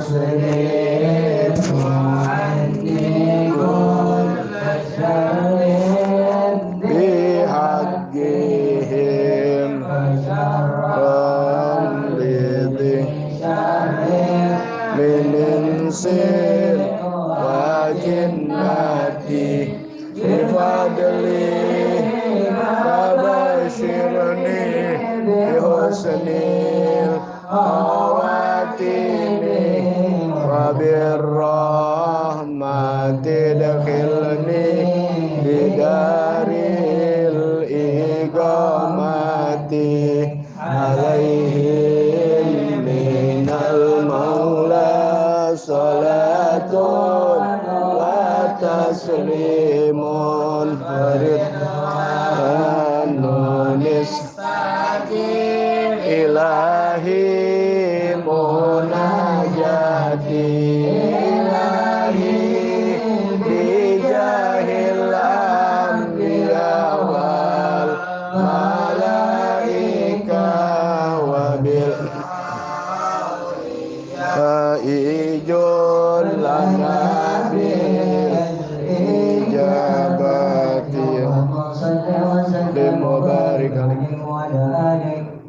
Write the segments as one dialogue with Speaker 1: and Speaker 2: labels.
Speaker 1: taslim mu'annikun taslim bihaqqihim ramlidhi mininsin wa jinnati bifadli babashirni bihusnil khawatimi wa birrahmati dakhilni bidaril iqamati alaihim minal maula salatun wa taslimun faridhanun ilahi munajati ilahi bijahil anbiya wal malaika wabil ijul lana bil ijabati bimubarik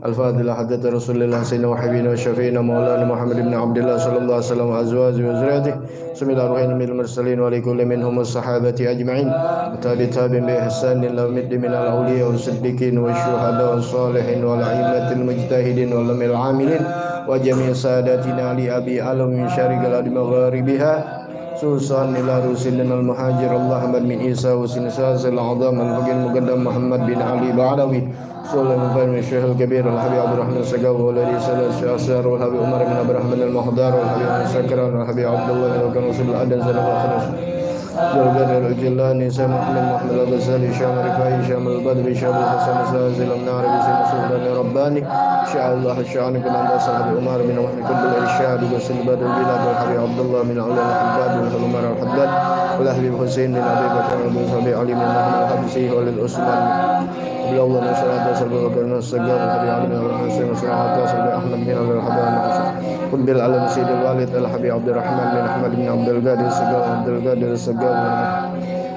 Speaker 1: Al-Fadhilah hadat Rasulullah sayyidina wa habibina wa syafi'ina maulana Muhammad ibn Abdullah sallallahu alaihi wasallam azwaji wa zurriyyati bismillahir rahmanir mursalin wa likulli minhum as-sahabati ajma'in wa tabi'in bi ihsan ila yawmiddin min al-awliya wa siddiqin wa syuhada wa salihin wa al-a'immatil mujtahidin wa lamil amilin wa jami' sadatina li abi alam min syarqil ardi magharibiha susan ila rusulina al-muhajir Allahumma min Isa wa sinasa al-azam al-faqih muqaddam Muhammad bin Ali Ba'alawi sallallahu alaihi wasallam al-kabir al-habib Abdurrahman Sagaw wa alaihi sallallahu syasar wa habib Umar bin Abdurrahman al-Muhdar wa habib Sakran wa habib Abdullah wa kan rasul adan sallallahu alaihi wasallam Jalgan al-Jilani Muhammad al-Ghazali Syam Rifai Syam al-Badri Syam al-Hasan Zazil al-Nar bisin Sultan Rabbani insyaallah sya'an bin Habib Umar bin Muhammad kullul irsyad wa silbad al-bilad wa habib Abdullah bin Ulul al-Haddad wa Umar al-Haddad wa habib Husain bin Abi Bakar bin Sabi Ali bin Muhammad al-Habsi wa al-Usman bila Allah nasrat sallallahu alaihi wasallam habib Ali bin Husain wa sallallahu Ahmad bin al-Haddad قل بالعلم سيد الوالد الحبيب عبد الرحمن بن أحمد بن عبد القادر السقاف عبد القادر السقاف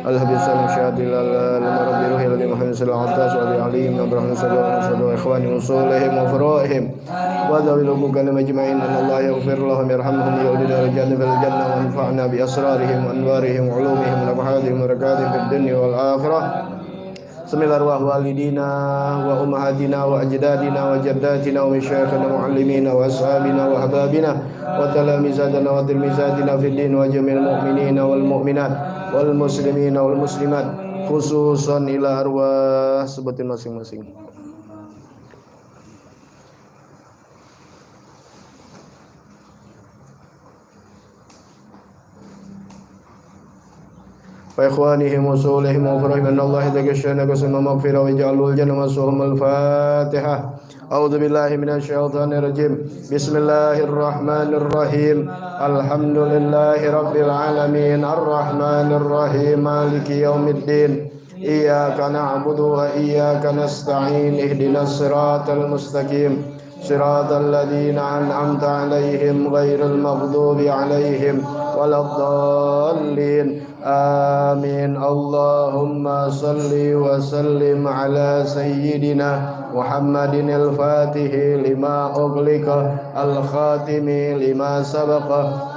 Speaker 1: الحبيب سالم شهاد المربي روحي الذي محمد صلى الله عليه وسلم وأبي علي بن عبد الرحمن صلى الله عليه وسلم وإخواني وصولهم وفرائهم وذوي الحقوق أجمعين أن الله يغفر لهم يرحمهم يولد درجات في الجنة وانفعنا بأسرارهم وأنوارهم وعلومهم ونفحاتهم وبركاتهم في الدنيا والآخرة Bismillah arwah walidina wa ummahatina wa ajdadina wa jaddatina wa masyayikhina wa muallimina wa ashabina wa ahbabina wa talamizatina wa tilmizatina fid din wa jamil mu'minina wal mu'minat wal muslimina wal muslimat khususan ila arwah sebutin masing-masing. وإخوانهم وصولهم وفرهم أن الله يتقشن قسم مغفرة ويجعلوا الجنة مسوهم الفاتحة أعوذ بالله من الشيطان الرجيم بسم الله الرحمن الرحيم الحمد لله رب العالمين الرحمن الرحيم مالك يوم الدين إياك نعبد وإياك نستعين اهدنا الصراط المستقيم صراط الذين أنعمت عليهم غير المغضوب عليهم ولا الضالين آمين اللهم صل وسلم على سيدنا محمد الفاتح لما أغلق الخاتم لما سبق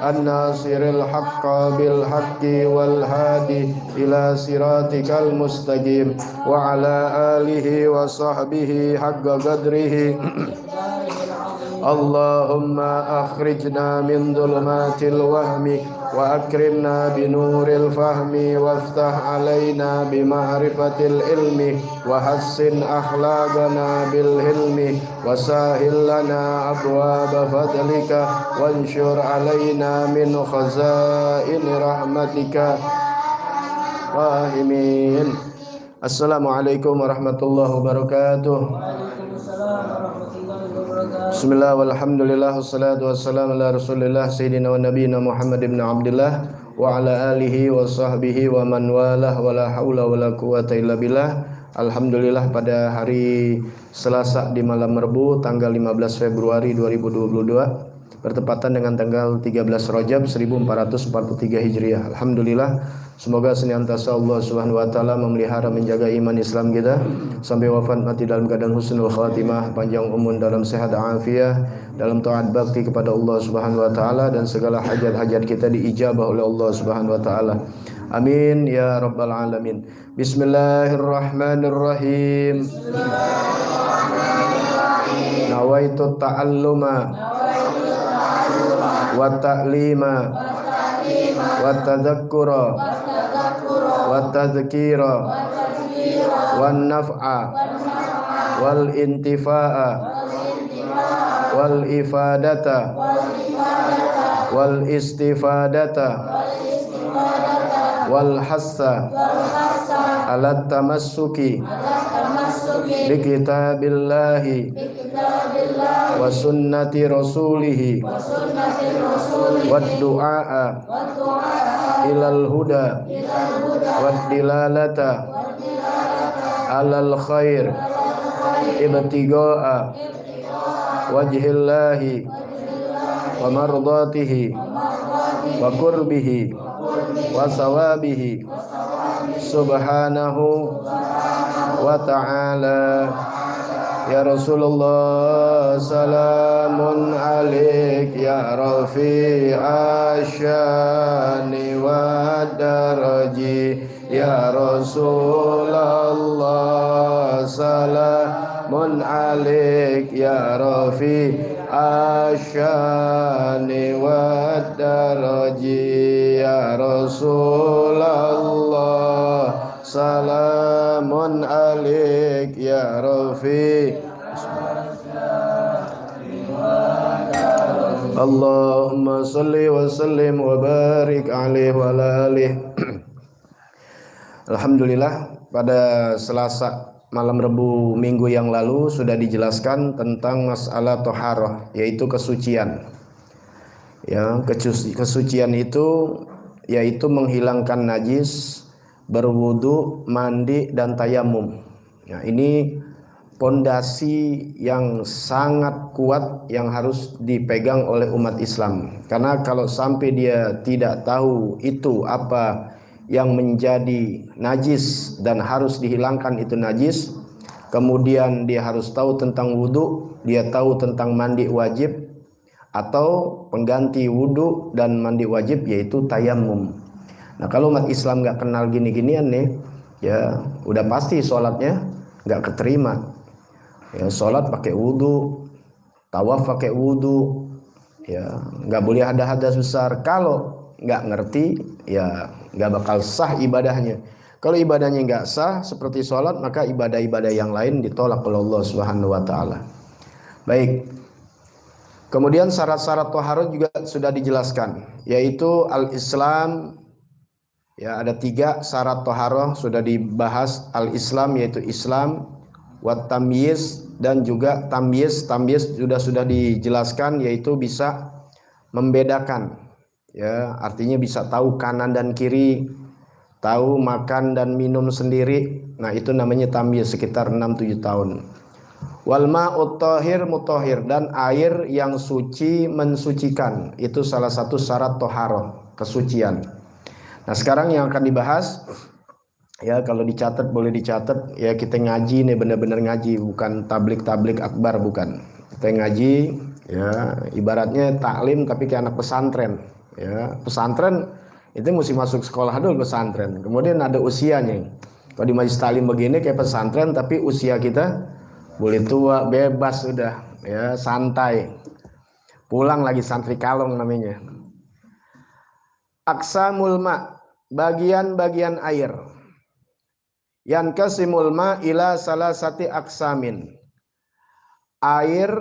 Speaker 1: الناصر الحق بالحق والهادي إلى صراطك المستقيم وعلى آله وصحبه حق قدره اللهم أخرجنا من ظلمات الوهم وأكرمنا بنور الفهم وافتح علينا بمعرفة العلم وحسن أخلاقنا بالحلم وسهل لنا أبواب فضلك وانشر علينا من خزائن رحمتك آمين. Assalamualaikum warahmatullahi wabarakatuh. Bismillah walhamdulillah wassalatu wassalamu ala rasulillah sayyidina wa nabiyina Muhammad ibn Abdullah wa ala alihi wa sahbihi wa man walah wa la hawla wa la quwata illa billah. Alhamdulillah pada hari Selasa di malam Rebu tanggal 15 Februari 2022 bertepatan dengan tanggal 13 Rajab 1443 Hijriah. Alhamdulillah, semoga senantiasa Allah Subhanahu wa taala memelihara menjaga iman Islam kita sampai wafat mati dalam keadaan husnul khatimah, panjang umur dalam sehat afiah, dalam taat bakti kepada Allah Subhanahu wa taala, dan segala hajat-hajat kita diijabah oleh Allah Subhanahu wa taala. Amin ya rabbal alamin. Bismillahirrahmanirrahim. Nawaitu ta'alluma wa ta'lima wa tadhakkura wa tadhkira wan naf'a wal intifa'a wal ifadata wal istifadata wal hassa ala tamassuki bi kitabillahi wa sunnati rasulihi wa du'a ilal huda wa dilalata alal khair ibtiga'a wajhillahi wa mardatihi wa qurbihi wa sawabihi subhanahu wa ta'ala. Ya Rasulullah, salamun alaik ya rafi'a syani wa daraji. Ya Rasulullah, salamun alaik ya rafi'a syani wa daraji. Ya Rasulullah, salamun alaik ya rafi. Allahumma salli wa sallim wa barik alaihi wa ala alihi. Alhamdulillah, pada Selasa malam Rebu minggu yang lalu sudah dijelaskan tentang masalah toharoh, yaitu kesucian. Ya, kesucian itu yaitu menghilangkan najis, berwudu, mandi, dan tayamum. Nah, ini pondasi yang sangat kuat yang harus dipegang oleh umat Islam. Karena kalau sampai dia tidak tahu itu apa yang menjadi najis dan harus dihilangkan itu najis, kemudian dia harus tahu tentang wudu, dia tahu tentang mandi wajib atau pengganti wudu dan mandi wajib yaitu tayamum. Nah, kalau umat Islam nggak kenal gini-ginian nih, ya udah pasti sholatnya nggak keterima. Ya, sholat pakai wudu, tawaf pakai wudu, ya nggak boleh ada hadas besar. Kalau nggak ngerti, ya nggak bakal sah ibadahnya. Kalau ibadahnya nggak sah seperti sholat, maka ibadah-ibadah yang lain ditolak oleh Allah Subhanahu wa taala. Baik. Kemudian syarat-syarat taharah juga sudah dijelaskan, yaitu al-Islam. Ya, ada 3 syarat taharah sudah dibahas. Al-Islam yaitu Islam, wat tamyiz, dan juga tamyiz sudah dijelaskan, yaitu bisa membedakan. Ya, artinya bisa tahu kanan dan kiri, tahu makan dan minum sendiri. Nah, itu namanya tamyiz, sekitar 6-7 tahun. Wal ma'ut tahir mutahhir, dan air yang suci mensucikan. Itu salah satu syarat taharah, kesucian. Nah, sekarang yang akan dibahas, ya kalau dicatat boleh dicatat, ya kita ngaji nih, benar-benar ngaji, bukan tablik akbar, bukan. Kita ngaji, ya ibaratnya taklim tapi kayak anak pesantren. Ya, pesantren itu mesti masuk sekolah dulu, pesantren. Kemudian ada usianya. Kalau di majelis taklim begini kayak pesantren, tapi usia kita boleh tua, bebas sudah, ya santai. Pulang lagi santri kalong namanya. Aqsamul ma, bagian-bagian air. Yanqasimul ma ila salasati aqsamin. Air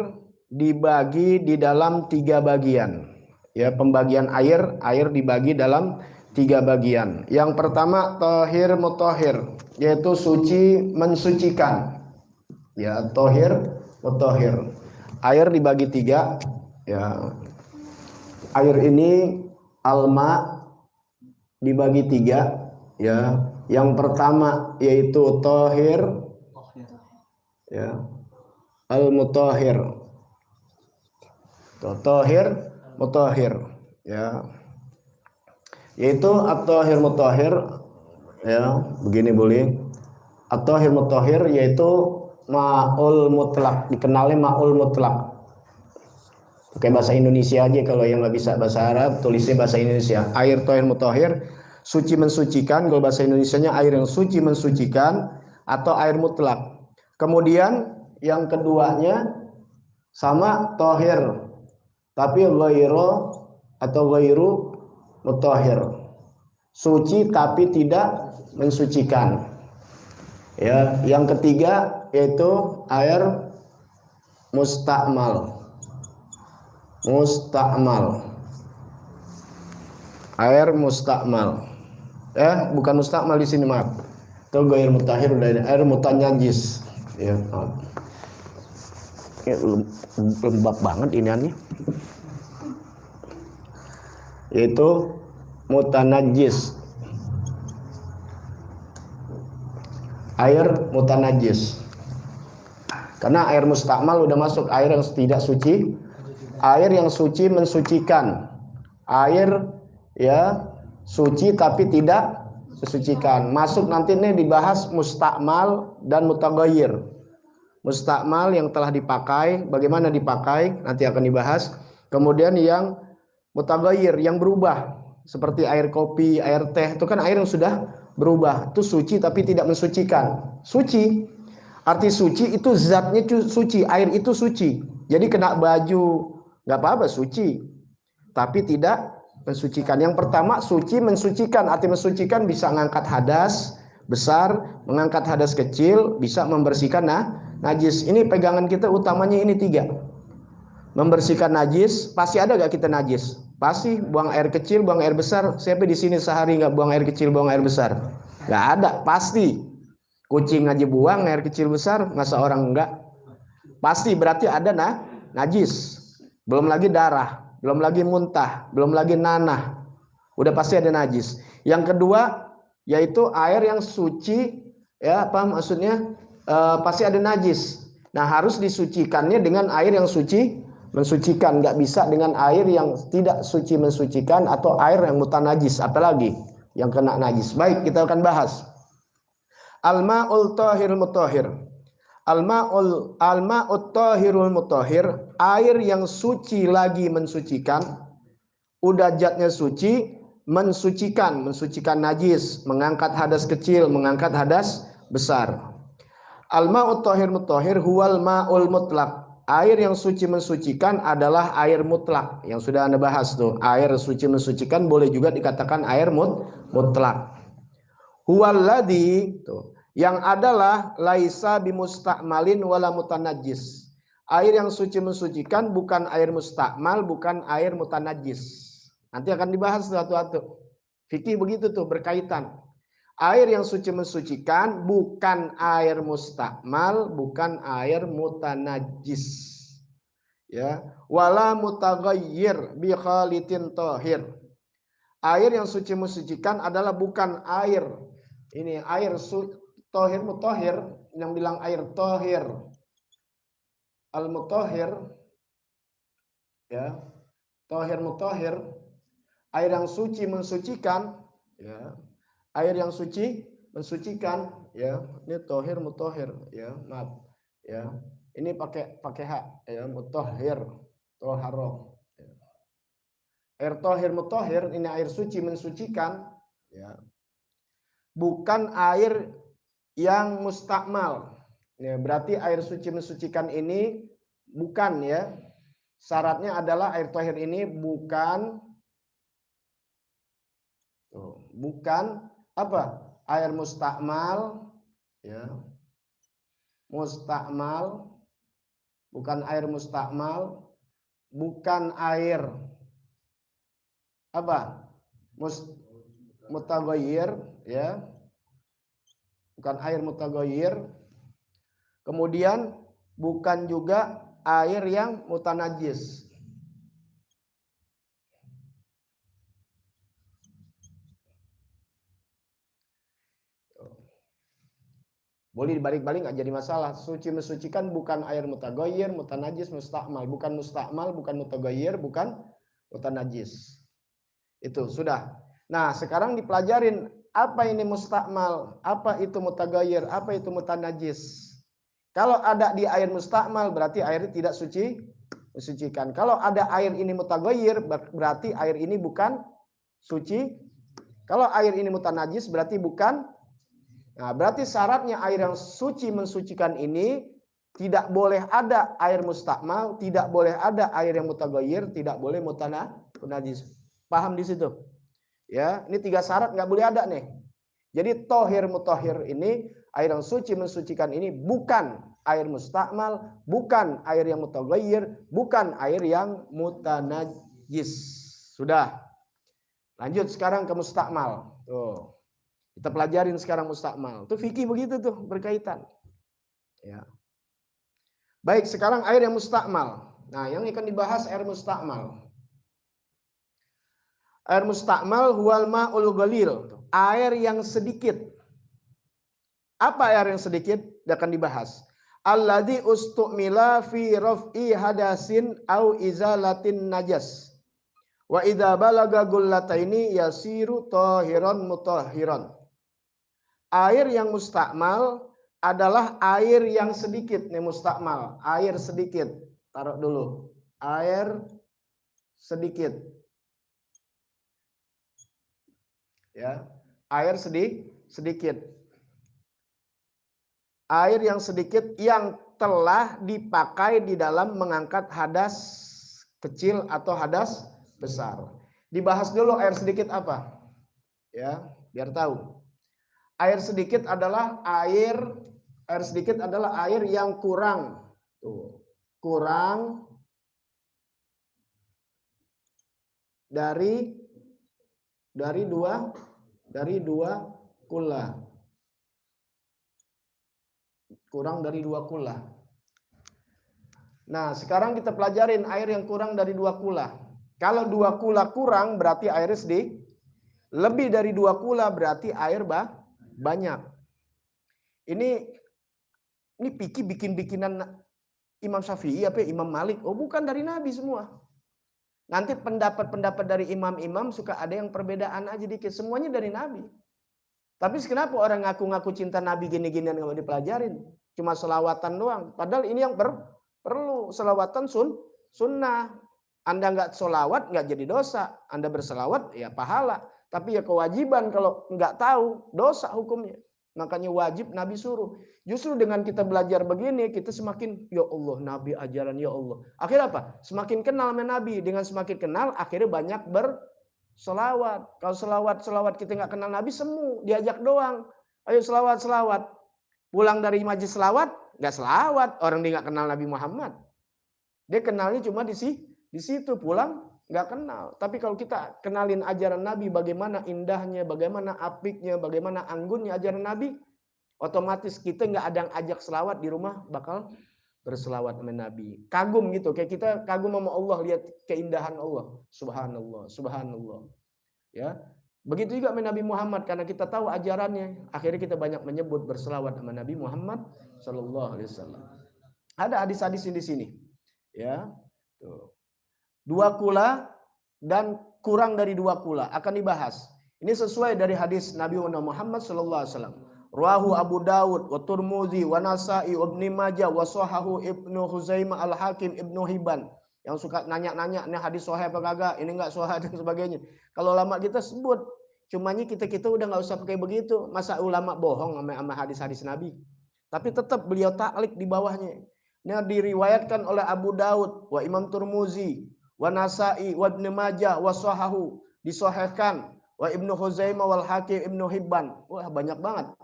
Speaker 1: dibagi di dalam 3 bagian. Ya, pembagian air dibagi dalam 3 bagian. Yang pertama tahir mutahhir, yaitu suci mensucikan. Ya, tahir mutahhir. Air dibagi 3. Ya. Air ini alma dibagi 3. Ya. Yang pertama yaitu tahir, ya, al-mutahhir. Tahir mutahhir, ya. Yaitu at-tahir mutahhir, ya, begini boleh. At-tahir mutahhir yaitu ma'ul mutlak, dikenalnya ma'ul mutlak. Pakai bahasa Indonesia aja, kalau yang nggak bisa bahasa Arab tulisnya bahasa Indonesia. Air tahir mutahhir, suci mensucikan. Kalau bahasa Indonesianya air yang suci mensucikan atau air mutlak. Kemudian yang keduanya sama tahir, tapi ghairu atau ghairu mutahhir. Suci tapi tidak mensucikan. Ya, yang ketiga yaitu air mustakmal. Air mustakmal. Bukan mustakmal di sini, maaf. Itu ghair mutahhir, dari air mutanajis. Ya, maaf. Lembab banget ini aneh. Yaitu mutanajis. Air mutanajis. Karena air mustakmal udah masuk air yang tidak suci. Air yang suci mensucikan. Air ya suci tapi tidak mensucikan. Masuk nanti nih dibahas mustakmal dan mutaghayyir. Mustakmal yang telah dipakai, bagaimana dipakai nanti akan dibahas. Kemudian yang mutaghayyir, yang berubah, seperti air kopi, air teh, itu kan air yang sudah berubah. Itu suci tapi tidak mensucikan. Suci, arti suci itu zatnya suci, air itu suci. Jadi kena baju nggak apa-apa, suci, tapi tidak mensucikan. Yang pertama suci mensucikan, arti mensucikan bisa mengangkat hadas besar, mengangkat hadas kecil, bisa membersihkan najis. Ini pegangan kita utamanya ini 3. Membersihkan najis. Pasti ada gak kita najis? Pasti. Buang air kecil, buang air besar. Siapa di sini sehari nggak buang air kecil, buang air besar? Nggak ada, pasti. Kucing aja buang air kecil besar, masa orang enggak? Pasti, berarti ada najis. Belum lagi darah, belum lagi muntah, belum lagi nanah. Udah pasti ada najis. Yang kedua yaitu air yang suci, ya, apa maksudnya? Pasti ada najis. Nah, harus disucikannya dengan air yang suci mensucikan, nggak bisa dengan air yang tidak suci mensucikan atau air yang mutanajis, apalagi yang kena najis. Baik, kita akan bahas al-ma'ul tahir mutahhir. Al-ma'ut tahirul mutahhir, air yang suci lagi mensucikan. Udah zatnya suci, mensucikan najis, mengangkat hadas kecil, mengangkat hadas besar. Al-ma'ut tahir mutahhir huwal ma'ul mutlak. Air yang suci mensucikan adalah air mutlak, yang sudah Anda bahas tuh. Air suci mensucikan boleh juga dikatakan air mutlak. Huwaladzi, tuh, yang adalah laisa bimustakmalin wala mutanajis. Air yang suci mensucikan bukan air mustakmal, bukan air mutanajis. Nanti akan dibahas satu-satu. Fikih begitu tuh, berkaitan. Air yang suci mensucikan bukan air mustakmal, bukan air mutanajis. Ya, wala mutaghayyir bi khalitin tahir. Air yang suci mensucikan adalah bukan air. Ini air tahir mutahhir, yang bilang air tahir. Al-mutahhir, ya. Tahir mutahhir, air yang suci mensucikan, ya. Air yang suci mensucikan, ya. Ini tahir mutahhir, ya. Maaf, ya. Ini pakai hak, ya, mutahhir, toharo. Ya. Air tahir mutahhir, ini air suci mensucikan, ya. Bukan air yang mustakmal. Ya, berarti air suci mensucikan ini bukan, ya. Syaratnya adalah air tahir ini bukan apa? Air mustakmal, ya. Mustakmal, bukan air mustakmal, bukan air apa? Mutaghayyir, ya. Bukan air mutaghayyir. Kemudian bukan juga air yang mutanajis. Boleh dibalik-balik, nggak jadi masalah. Suci mensucikan bukan air mutaghayyir, mutanajis, mustakmal. Bukan mustakmal, bukan mutaghayyir, bukan mutanajis. Itu sudah. Nah, sekarang dipelajarin apa ini mustakmal, apa itu mutaghayyir, apa itu mutanajis. Kalau ada di air mustakmal berarti air tidak mensucikan. Kalau ada air ini mutaghayyir berarti air ini bukan suci. Kalau air ini mutanajis berarti bukan. Nah, berarti syaratnya air yang suci mensucikan ini tidak boleh ada air mustakmal, tidak boleh ada air yang mutaghayyir, tidak boleh mutanajis. Paham di situ? Ya, ini 3 syarat nggak boleh ada nih. Jadi tohir mutahhir ini, air yang suci mensucikan ini bukan air mustakmal, bukan air yang mutaghayyir, bukan air yang mutanajis. Sudah. Lanjut sekarang ke mustakmal. Tuh. Kita pelajarin sekarang mustakmal. Tuh fikih begitu tuh berkaitan. Ya. Baik, sekarang air yang mustakmal. Nah, yang akan dibahas air mustakmal. Air mustakmal huwal ma'ul ghalil. Air yang sedikit. Apa air yang sedikit? Akan dibahas. Alladzi ustu'mila fi raf'i hadasin au izalatin najas. Wa idza balaga gullataini yasiru tahiran mutahhiran. Air yang mustakmal adalah air yang sedikit nih mustakmal, air sedikit. Taruh dulu. Air sedikit. Ya, air sedikit. Air yang sedikit yang telah dipakai di dalam mengangkat hadas kecil atau hadas besar. Dibahas dulu air sedikit apa? Ya, biar tahu. Air sedikit adalah air sedikit adalah air yang kurang. Tuh, kurang dari dua kula. Kurang dari 2 kula. Nah, sekarang kita pelajarin air yang kurang dari 2 kula. Kalau 2 kula kurang berarti air sedikit. Lebih dari 2 kula berarti air banyak. Ini fikih bikin-bikinan Imam Syafi'i apa Imam Malik. Oh, bukan dari Nabi semua. Nanti pendapat-pendapat dari imam-imam suka ada yang perbedaan aja dikit. Semuanya dari Nabi. Tapi kenapa orang ngaku-ngaku cinta Nabi gini-ginian nggak mau dipelajarin? Cuma selawatan doang. Padahal ini yang perlu. Selawatan sunnah. Anda nggak selawat nggak jadi dosa. Anda berselawat ya pahala. Tapi ya kewajiban kalau nggak tahu dosa hukumnya. Makanya wajib Nabi suruh. Justru dengan kita belajar begini, kita semakin, ya Allah, Nabi ajaran, ya Allah. Akhirnya apa? Semakin kenal sama Nabi. Dengan semakin kenal, akhirnya banyak berselawat. Kalau selawat kita nggak kenal Nabi, semu. Diajak doang. Ayo selawat. Pulang dari majlis selawat, nggak selawat. Orang dia nggak kenal Nabi Muhammad. Dia kenalnya cuma di situ. Pulang, nggak kenal. Tapi kalau kita kenalin ajaran Nabi, bagaimana indahnya, bagaimana apiknya, bagaimana anggunnya ajaran Nabi, otomatis kita nggak ada yang ajak selawat di rumah bakal berselawat sama Nabi. Kagum gitu, kayak kita kagum sama Allah, lihat keindahan Allah. Subhanallah. Ya, begitu juga sama Nabi Muhammad, karena kita tahu ajarannya, akhirnya kita banyak menyebut berselawat sama Nabi Muhammad Sallallahu Alaihi Wasallam. Ada hadis-hadis di sini, ya. Tuh. 2 kula dan kurang dari 2 kula akan dibahas. Ini sesuai dari hadis Nabi Muhammad Sallallahu Alaihi Wasallam. Rawahu Abu Dawud wa Tirmidzi wa Nasa'i wa Ibnu Majah wa sahahu Ibnu Khuzaimah Al-Hakim Ibnu Hibban. Yang suka nanya-nanya ini hadis sahih apa kagak, ini enggak sahih dan sebagainya. Kalau ulama kita sebut, cumanya kita udah enggak usah pakai begitu. Masa ulama bohong sama hadis-hadis Nabi. Tapi tetap beliau taklik di bawahnya. Ini diriwayatkan oleh Abu Dawud wa Imam Tirmidzi wa Nasa'i wa Ibnu Majah wa sahahu, disahihkan wa Ibnu Khuzaimah wal Hakim Ibnu Hibban. Wah, banyak banget.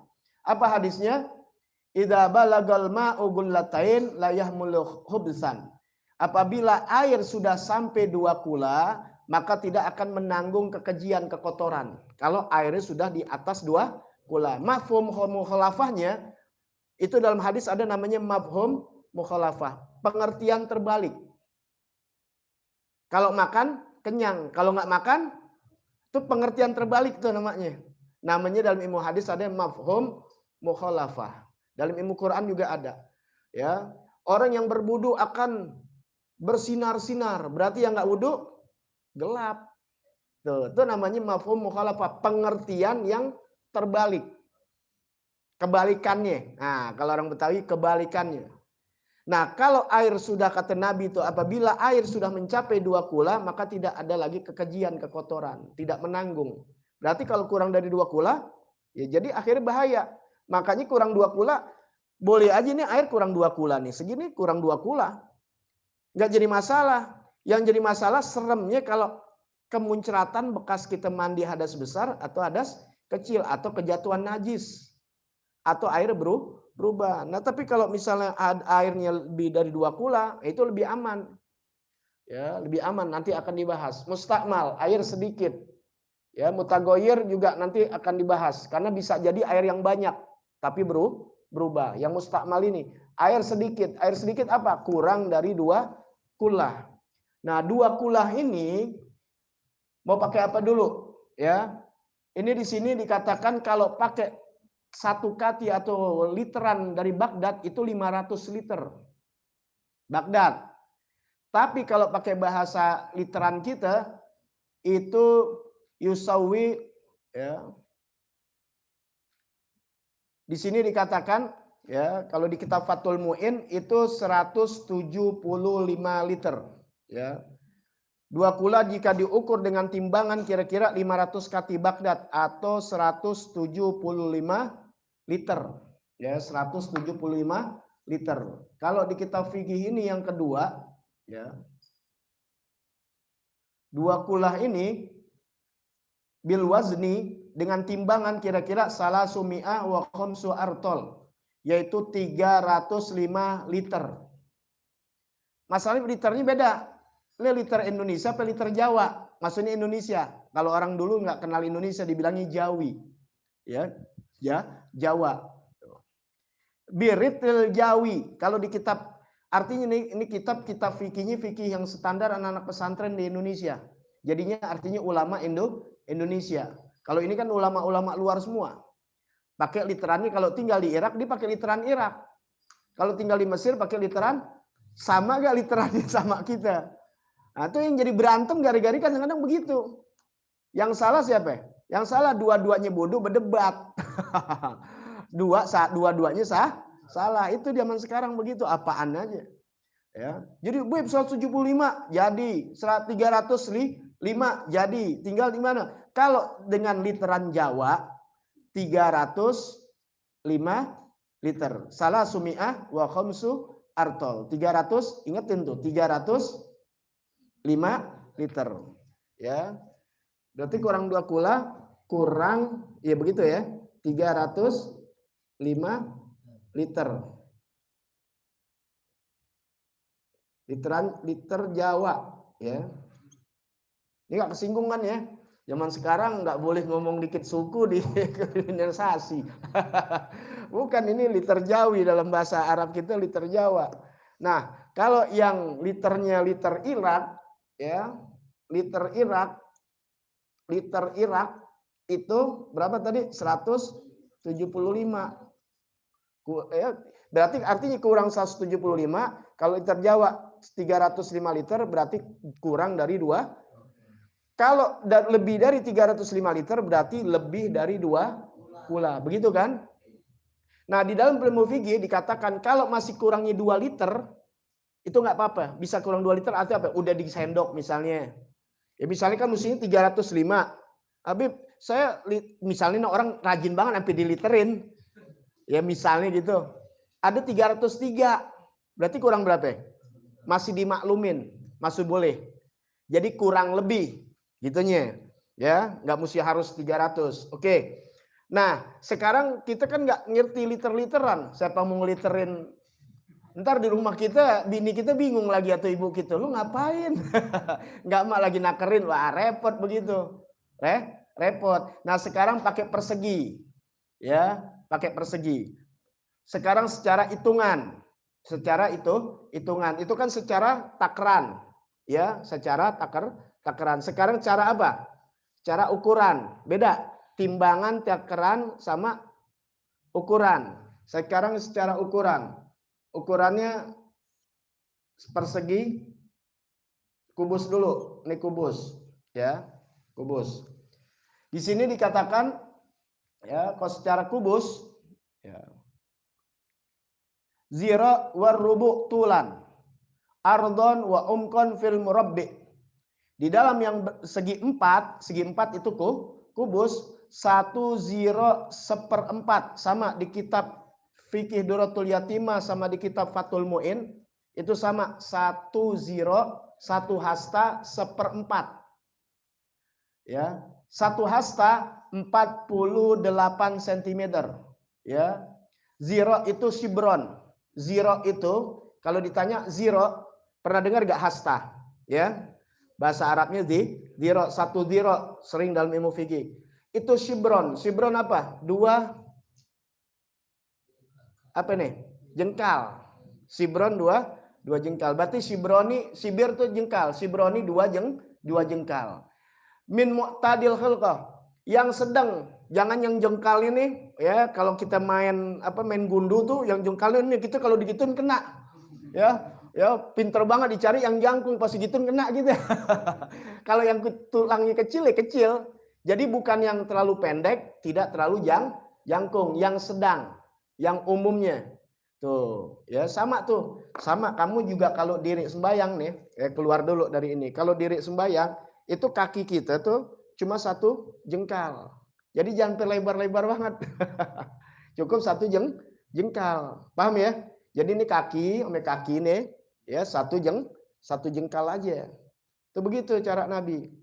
Speaker 1: Apa hadisnya? Idza balagal ma'u gullatain la yahmulu khubsan. Apabila air sudah sampai 2 kula, maka tidak akan menanggung kekejian, kekotoran. Kalau airnya sudah di atas 2 kula. Mafhum mukhalafahnya itu dalam hadis ada namanya mafhum mukhalafah, pengertian terbalik. Kalau makan kenyang, kalau nggak makan itu pengertian terbalik tuh namanya. Namanya dalam ilmu hadis ada mafhum mukhalafah. Dalam ilmu Quran juga ada. Ya, orang yang berwudu akan bersinar-sinar. Berarti yang nggak wudu gelap. Tuh, itu namanya mafhum mukhalafah, pengertian yang terbalik. Kebalikannya. Nah, kalau orang Betawi kebalikannya. Nah, kalau air sudah, kata Nabi itu, apabila air sudah mencapai 2 kula, maka tidak ada lagi kekejian, kekotoran, tidak menanggung. Berarti kalau kurang dari 2 kula, ya jadi akhirnya bahaya. Makanya kurang 2 kula, boleh aja nih air kurang 2 kula nih, segini kurang 2 kula. Nggak jadi masalah. Yang jadi masalah seremnya kalau kemuncratan bekas kita mandi hadas besar atau hadas kecil atau kejatuhan najis atau air berubah. Nah, tapi kalau misalnya airnya lebih dari 2 kula, itu lebih aman. Ya, lebih aman, nanti akan dibahas. Mustakmal, air sedikit. Ya, mutagoyir juga nanti akan dibahas karena bisa jadi air yang banyak tapi berubah. Yang mustakmal ini, air sedikit. Air sedikit apa? Kurang dari 2 kula. Nah, 2 kula ini mau pakai apa dulu? Ya. Ini di sini dikatakan kalau pakai 1 kati atau literan dari Baghdad itu 500 liter. Baghdad. Tapi kalau pakai bahasa literan kita itu yusawi, ya. Di sini dikatakan, ya, kalau di kitab Fathul Mu'in itu 175 liter, ya. 2 kula jika diukur dengan timbangan kira-kira 500 kati Baghdad atau 175 liter, ya, 175 liter. Kalau di kitab fikih ini yang kedua, ya, 2 kulah ini bil wazni dengan timbangan kira-kira salah sumi'ah wa khamsu artol, yaitu 305 liter. Masalahnya liternya beda. Ini liter Indonesia apa liter Jawa? Maksudnya Indonesia. Kalau orang dulu nggak kenal Indonesia dibilangnya Jawi, ya. Ya, Jawa. Biritil Jawi. Kalau di kitab, artinya ini kitab fikihnya fikih yang standar anak-anak pesantren di Indonesia. Jadinya artinya ulama Indonesia. Kalau ini kan ulama-ulama luar semua. Pakai literannya, kalau tinggal di Irak dia pakai literan Irak. Kalau tinggal di Mesir pakai literan, sama gak literannya sama kita. Nah, itu yang jadi berantem gara-gara kadang-kadang begitu. Yang salah siapa? Yang salah dua-duanya bodoh berdebat. Dua-duanya salah. Itu zaman sekarang begitu, apaan aja. Ya. Jadi web 175 jadi 305 jadi, tinggal di mana? Kalau dengan literan Jawa 305 liter. Salah sumi'ah wa khamsu artol. 300, ingetin tuh, 305 liter. Ya. Berarti kurang 2 kula, kurang, ya begitu ya, 305 liter. Liter Jawa, ya. Ini nggak kesinggungan ya. Zaman sekarang nggak boleh ngomong dikit suku di kriminalisasi. Bukan, ini liter Jawi, dalam bahasa Arab kita liter Jawa. Nah, kalau yang liternya liter Irak, ya, liter Irak itu berapa tadi? 175. Ya, berarti artinya kurang 175. Kalau liter Jawa 305 liter berarti kurang dari 2. Kalau lebih dari 305 liter berarti lebih dari 2 kula. Begitu kan? Nah, di dalam ilmu fikih dikatakan kalau masih kurangnya 2 liter itu nggak apa-apa. Bisa kurang 2 liter atau apa? Udah disendok misalnya. Ya misalnya kan mestinya 305. Habib, saya misalnya orang rajin banget sampai diliterin. Ya misalnya gitu. Ada 303. Berarti kurang berapa? Masih dimaklumin, masih boleh. Jadi kurang lebih gitunya. Ya, nggak mesti harus 300. Oke. Nah, sekarang kita kan nggak ngerti liter-literan. Siapa mau ngeliterin? Ntar di rumah kita, bini kita bingung lagi atau ibu kita, lu ngapain? Nggak mak lagi nakerin, wah repot begitu, repot. Nah sekarang pakai persegi, ya, pakai persegi. Sekarang secara hitungan, hitungan itu kan secara takaran, ya, secara takaran. Sekarang cara apa? Cara ukuran, beda. Timbangan, takaran sama ukuran. Sekarang secara ukuran. Ukurannya persegi kubus dulu. ini kubus, ya, kubus. Di sini dikatakan, ya, kalau secara kubus, ya, zira warubu tulan, ardon wa umkon fil murabbi. Di dalam yang segi empat itu kubus, 1/4 sama di kitab Fikih Duratul Yatimah sama di kitab Fathul Mu'in itu sama 1 hasta 1/4. Ya, 1 hasta 48 cm. Ya. Ziro itu shibron. Ziro itu kalau ditanya ziro, pernah dengar gak hasta? Ya. Bahasa Arabnya ziro, 1 ziro, sering dalam ilmu fikih. Itu shibron. Shibron apa? 2 apa nih? Jengkal. Shibron 2 jengkal. Berarti sibir tuh jengkal. Shibroni 2 jengkal. Min mu'tadil khilqah, yang sedang, jangan yang jengkal ini, ya. Kalau kita main gundu tuh yang jengkal ini kita kalau digituin kena. Ya, pinter banget dicari yang jangkung, pas digituin kena gitu. Kalau yang tulangnya kecil ya kecil. Jadi bukan yang terlalu pendek, tidak terlalu jangkung, yang sedang, yang umumnya. Tuh, ya sama tuh. Sama kamu juga kalau diri sembayang nih, keluar dulu dari ini. Kalau diri sembayang, itu kaki kita tuh cuma 1 jengkal. Jadi jangan lebar-lebar banget. Cukup 1 jengkal. Paham ya? Jadi ini kaki nih, ya 1 jengkal aja. Itu begitu cara Nabi.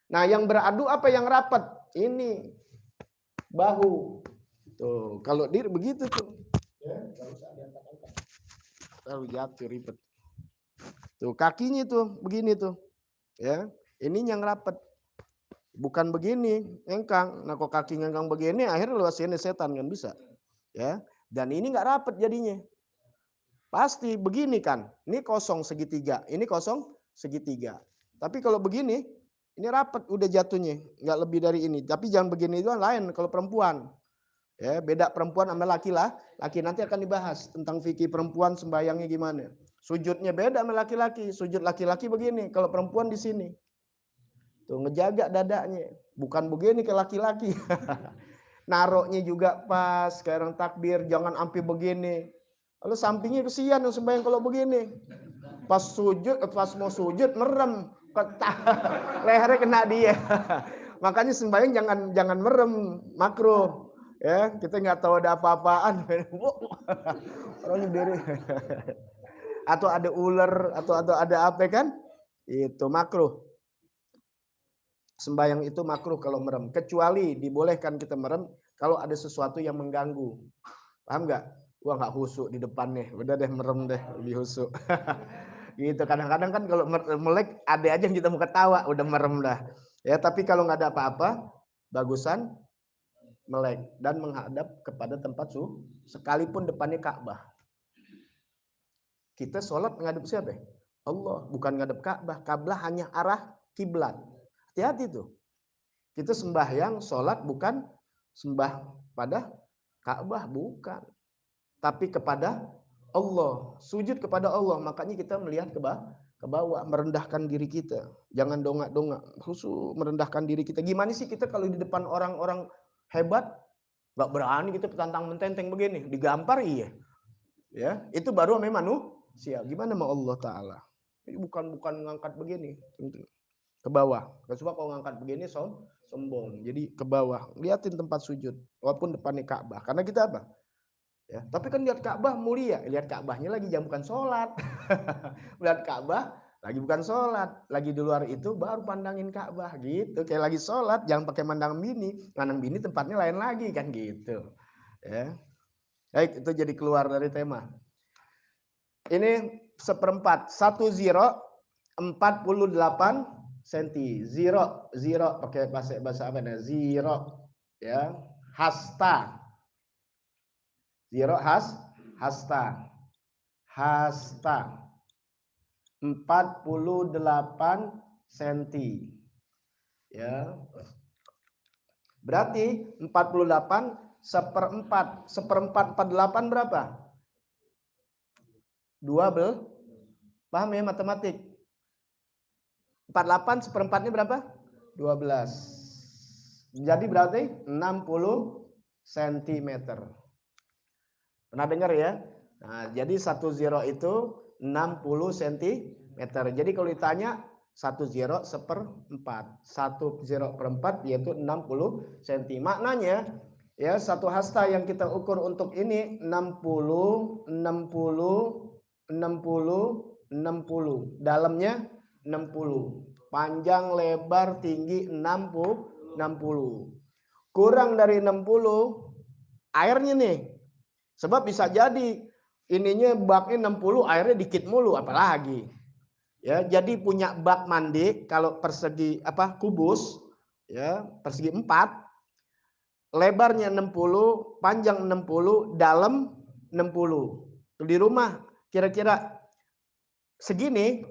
Speaker 1: Nah, yang beradu apa yang rapat? Ini bahu. Tuh, kalau diri begitu tuh. Ya, enggak usah diangkat-angkat. Tahu jatuh ribet. Tuh, kakinya tuh begini tuh. Ya, ini yang rapat. Bukan begini, ngengkang. Nah, kok kaki ngengkang begini, akhirnya luas ini setan kan bisa. Ya, dan ini nggak rapat jadinya. Pasti begini kan. Ini kosong segitiga, ini kosong segitiga. Tapi kalau begini, ini rapat udah jatuhnya, nggak lebih dari ini. Tapi jangan begini itu lain kalau perempuan. Ya, beda perempuan sama laki nanti akan dibahas tentang fikih perempuan sembayangnya gimana. Sujudnya beda sama laki-laki. Sujud laki-laki begini, kalau perempuan di sini. Tuh ngejaga dadanya, bukan begini ke laki-laki. Naroknya juga pas, sekarang takbir jangan sampai begini. Lalu sampingnya kesian yang sembahyang kalau begini. Pas mau sujud merem, lehernya kena dia. Makanya sembahyang jangan merem, makruh. Ya, kita nggak tahu ada apa-apaan. Orangnya diri. Atau ada ular atau ada apa kan? Itu makruh. Sembahyang itu makruh kalau merem. Kecuali dibolehkan kita merem kalau ada sesuatu yang mengganggu. Paham nggak? Wah nggak husuk di depannya. Udah deh merem deh, lebih husuk. Gitu. Kadang-kadang kan kalau melek ada aja yang kita mau ketawa, udah merem dah. Ya, tapi kalau nggak ada apa-apa, bagusan melek dan menghadap kepada tempat sekalipun depannya Ka'bah. Kita sholat menghadap siapa? Allah, bukan ngadep Ka'bah. Ka'bah hanya arah kiblat. Hati-hati tuh. Kita sembahyang, sholat bukan sembah pada Ka'bah, bukan. Tapi kepada Allah. Sujud kepada Allah. Makanya kita melihat ke bawah, merendahkan diri kita. Jangan dongak-dongak. Khusus merendahkan diri kita. Gimana sih kita kalau di depan orang-orang hebat, gak berani kita petantang mententeng begini. Digampar iya. Ya, itu baru memang manusia. Gimana sama Allah Ta'ala? Ini bukan ngangkat begini. Ke bawah. Coba kalau ngangkat begini sombong. Jadi ke bawah. Lihatin tempat sujud. Walaupun depannya Ka'bah. Karena kita apa? Ya, tapi kan lihat Ka'bah mulia. Lihat Ka'bahnya lagi jam bukan sholat. Lihat Ka'bah lagi bukan sholat. Lagi di luar itu baru pandangin Ka'bah gitu. Kayak lagi sholat. Jangan pakai mandang bini. Mandang bini tempatnya lain lagi kan gitu. Ya. Baik, itu jadi keluar dari tema. Ini 1/4. 1/48 cm. Zero pakai bahasa apa nih? Zero. Ya. Hasta. Zero hasta. 48 cm. Ya. Berarti 48 1/4. 1/4 48 berapa? 12. Paham ya matematik? 48 seperempatnya berapa? 12. Jadi berarti 60 cm. Pernah dengar ya? Nah, jadi 1 zero itu 60 cm. Jadi kalau ditanya 1 zero seperempat, 1 zero per 4 yaitu 60 cm. Maknanya ya satu hasta yang kita ukur untuk ini 60, 60, 60, 60. Dalamnya 60. Panjang, lebar, tinggi 60. Kurang dari 60 airnya nih. Sebab bisa jadi ininya baknya 60, airnya dikit mulu apalagi. Ya, jadi punya bak mandi kalau persegi kubus ya, persegi 4, lebarnya 60, panjang 60, dalam 60. Di rumah kira-kira segini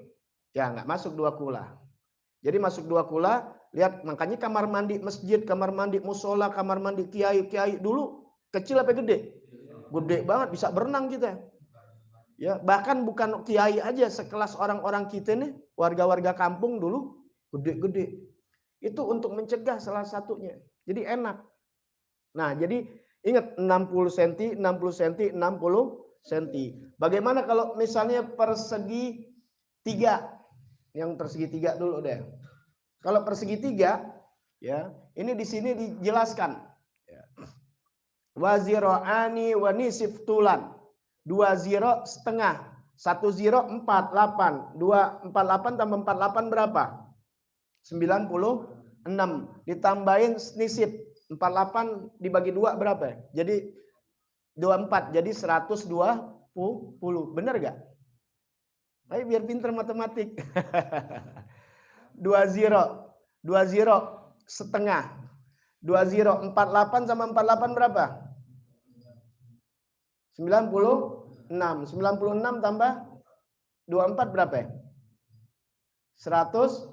Speaker 1: ya nggak masuk 2 kula. Jadi masuk 2 kula, lihat makanya kamar mandi masjid, kamar mandi musola, kamar mandi kiai dulu kecil apa gede? Gede banget, bisa berenang kita. Ya, bahkan bukan kiai aja, sekelas orang-orang kita nih, warga-warga kampung dulu gede-gede. Itu untuk mencegah salah satunya. Jadi enak. Nah, jadi ingat 60 cm, 60 cm, 60 cm. Bagaimana kalau misalnya persegi 3? Yang persegi 3 dulu deh. Kalau persegi 3 ya, ini di sini dijelaskan ya. Wa ziro'ani wa nisif tulan. 2 ziro setengah. 1 ziro 48. 48 tambah 48 berapa? 96. Ditambahin nisif. 48 dibagi 2 berapa? Jadi 24. Jadi 120. Benar gak? Ayo biar pinter matematik. 2 ziro. 2 ziro setengah. 2 ziro 48 sama 48 berapa? 96. 96 tambah 24 berapa ya? 102.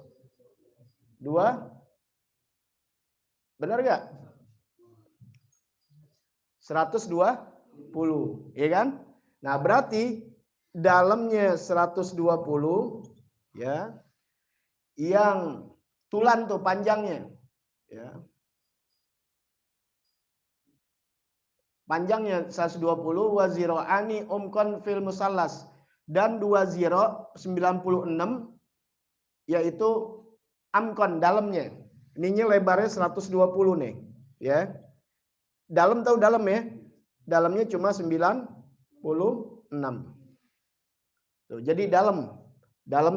Speaker 1: Benar gak? 120, ya kan? Nah, berarti dalamnya 120 ya. Yang tulan tuh panjangnya ya. Panjangnya 120 wa ziro'ani umkon fil musallas, dan 2 ziro 96 yaitu amkon dalamnya. Ininya lebarnya 120 nih ya. Dalam tahu dalam ya? Dalamnya cuma 96. Tuh, jadi dalam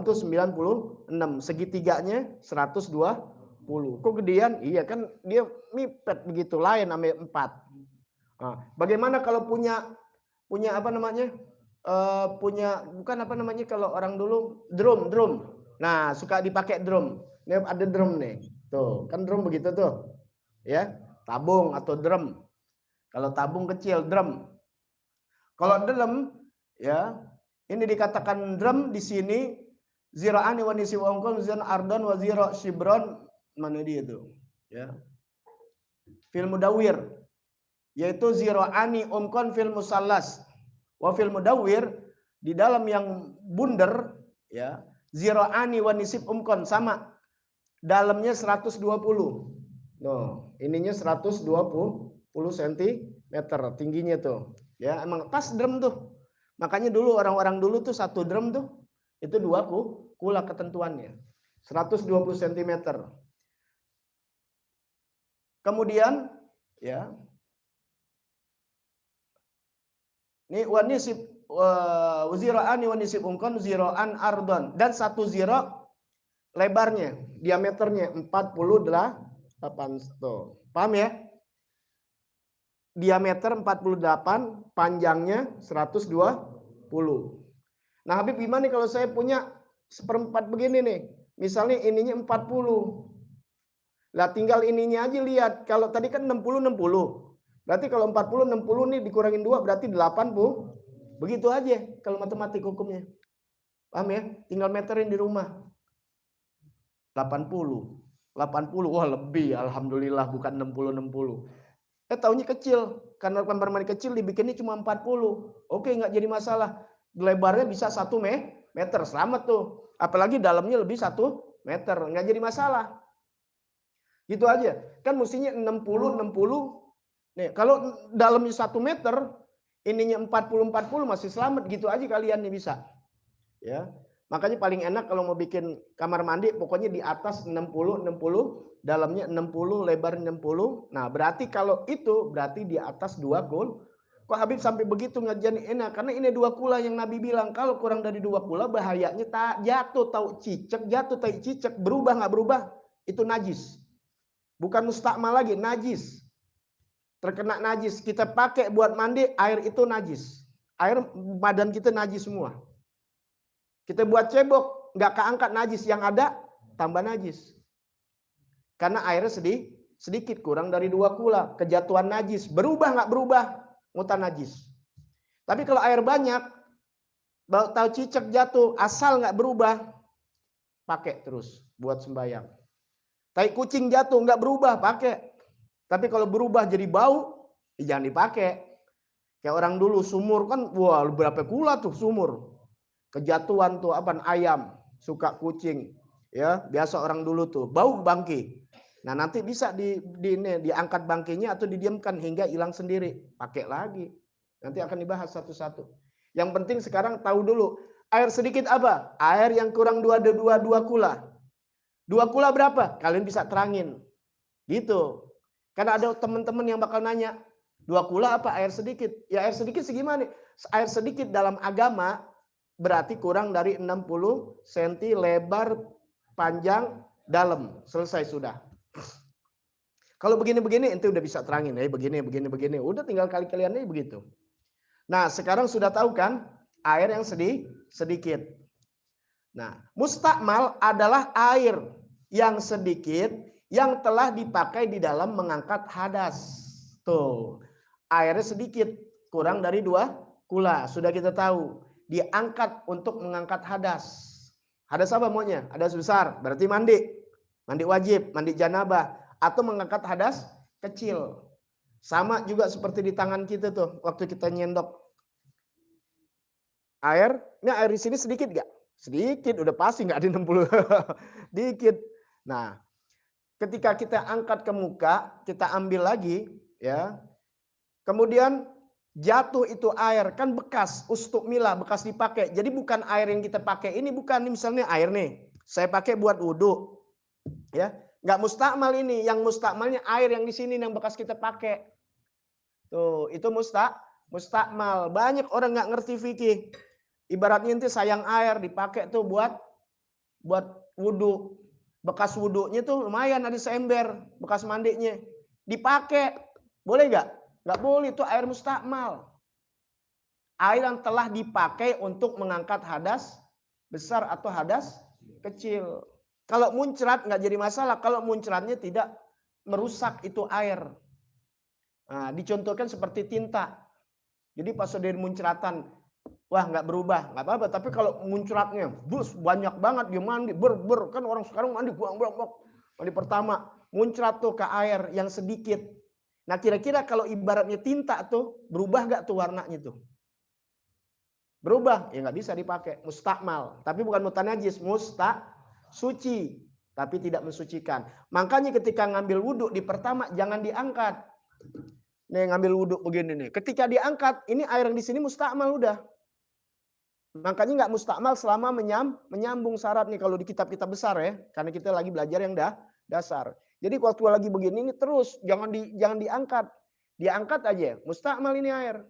Speaker 1: tuh 96, segitiganya 120. Kok gedean? Iya kan dia mipet begitu, lain sama 4. Nah, bagaimana kalau punya apa namanya? Punya bukan apa namanya kalau orang dulu drum. Nah, suka dipakai drum. Ini ada drum nih. Tuh, kan drum begitu tuh. Ya, tabung atau drum. Kalau tabung kecil drum. Kalau drum ya, ini dikatakan drum di sini zira'ani wa nisi wa ungkun zan ardon wa zira' shibron, mana dia itu? Ya. Fil mudawwir, yaitu zira'ani umkon fil musallas wa fil mudawwir, di dalam yang bundar ya, zira'ani wa nisib umkon sama, dalamnya 120. No, ininya 120 cm tingginya tuh. Ya, emang pas drum tuh. Makanya dulu orang-orang dulu tuh satu drum tuh itu 2 kula ketentuannya. 120 cm. Kemudian ya. Ini wanisib wazira'ani wanisib ungkon ziro'an ardon, dan 1 ziro lebarnya, diameternya 48 tuh. Paham ya? Diameter 48, panjangnya 120. Nah, Habib gimana kalau saya punya seperempat begini nih? Misalnya ininya 40. Lah tinggal ininya aja lihat. Kalau tadi kan 60. Berarti kalau 40 60 nih dikurangin 2 berarti 80. Begitu aja kalau matematik hukumnya. Paham ya? Tinggal meterin di rumah. 80. Wah lebih, alhamdulillah, bukan 60. Taunya kecil, karena kamar mandi kecil dibikinnya cuma 40. Oke, nggak jadi masalah. Lebarnya bisa 1 meter, selamat tuh. Apalagi dalamnya lebih 1
Speaker 2: meter, nggak jadi masalah. Gitu aja. Kan mestinya 60. Nih, kalau dalamnya 1 meter, ininya 40 masih selamat, gitu aja kalian nih bisa. Ya. Makanya paling enak kalau mau bikin kamar mandi pokoknya di atas 60, dalamnya 60, lebar 60. Nah, berarti kalau itu berarti di atas 2 kul. Kok Habib sampai begitu ngajian enak? Karena ini 2 kula yang Nabi bilang kalau kurang dari 2 kula bahayanya tak jatuh tahu cicek, berubah nggak berubah itu najis. Bukan mustakmal lagi, najis. Terkena najis, kita pakai buat mandi, air itu najis. Air badan kita najis semua. Kita buat cebok, nggak keangkat najis, yang ada tambah najis. Karena airnya sedikit, kurang dari 2 kula, kejatuhan najis. Berubah nggak berubah, mutan najis. Tapi kalau air banyak, tahu cicak jatuh, asal nggak berubah, pakai terus buat sembahyang. Tai kucing jatuh nggak berubah, pakai. Tapi kalau berubah jadi bau, jangan dipakai. Kayak orang dulu sumur kan, wah berapa kula tuh sumur. Kejatuhan tuh ayam, suka kucing. Ya, biasa orang dulu tuh, bau bangkai. Nah, nanti bisa diangkat bangkainya atau didiamkan hingga hilang sendiri. Pakai lagi. Nanti akan dibahas satu-satu. Yang penting sekarang tahu dulu, air sedikit apa? Air yang kurang 2 kula. 2 kula berapa? Kalian bisa terangin. Gitu. Karena ada teman-teman yang bakal nanya, 2 kula apa air sedikit? Ya air sedikit segimana? Air sedikit dalam agama berarti kurang dari 60 cm lebar, panjang, dalam. Selesai sudah. Kalau begini-begini ente udah bisa terangin. Begini. Udah tinggal kalian aja begitu. Nah sekarang sudah tahu kan air yang sedikit. Nah mustakmal adalah air yang sedikit yang telah dipakai di dalam mengangkat hadas. Tuh airnya sedikit, kurang dari 2 kula. Sudah kita tahu. Diangkat untuk mengangkat hadas. Hadas apa maunya? Hadas besar, berarti mandi. Mandi wajib, mandi janabah. Atau mengangkat hadas kecil. Sama juga seperti di tangan kita tuh. Waktu kita nyendok air. Ini air di sini sedikit gak? Sedikit, udah pasti gak ada 60. Dikit. Nah, ketika kita angkat ke muka, kita ambil lagi. Ya. Kemudian jatuh itu air. Kan bekas, ustuk milah, bekas dipakai. Jadi bukan air yang kita pakai. Ini bukan, ini misalnya air nih. Saya pakai buat wudhu. Ya. Nggak mustakmal ini, yang mustakmalnya air yang di sini yang bekas kita pakai. Tuh, itu mustakmal. Banyak orang nggak ngerti fikih. Ibaratnya nanti sayang air dipakai tuh buat wudhu. Bekas wudhunya tuh lumayan ada seember, bekas mandinya. Dipakai, boleh nggak? Nggak boleh, itu air mustakmal. Air yang telah dipakai untuk mengangkat hadas besar atau hadas kecil. Kalau muncrat nggak jadi masalah. Kalau muncratnya tidak merusak itu air. Nah, dicontohkan seperti tinta. Jadi pas sudah muncratan, wah nggak berubah, nggak apa-apa. Tapi kalau muncratnya, bus banyak banget dia mandi, kan orang sekarang mandi mandi pertama, muncrat tuh ke air yang sedikit. Nah kira-kira kalau ibaratnya tinta tuh berubah nggak tuh warnanya tuh? Berubah, ya nggak bisa dipakai. Mustakmal, tapi bukan mutanajis, suci, tapi tidak mensucikan. Makanya ketika ngambil wudhu di pertama jangan diangkat. Nih ngambil wudhu begini nih. Ketika diangkat, ini air yang di sini mustakmal udah. Makanya nggak mustakmal selama menyambung syarat nih kalau di kitab-kitab besar ya. Karena kita lagi belajar yang dasar. Jadi waktu lagi begini ini terus jangan diangkat. Diangkat aja, mustakmal ini air.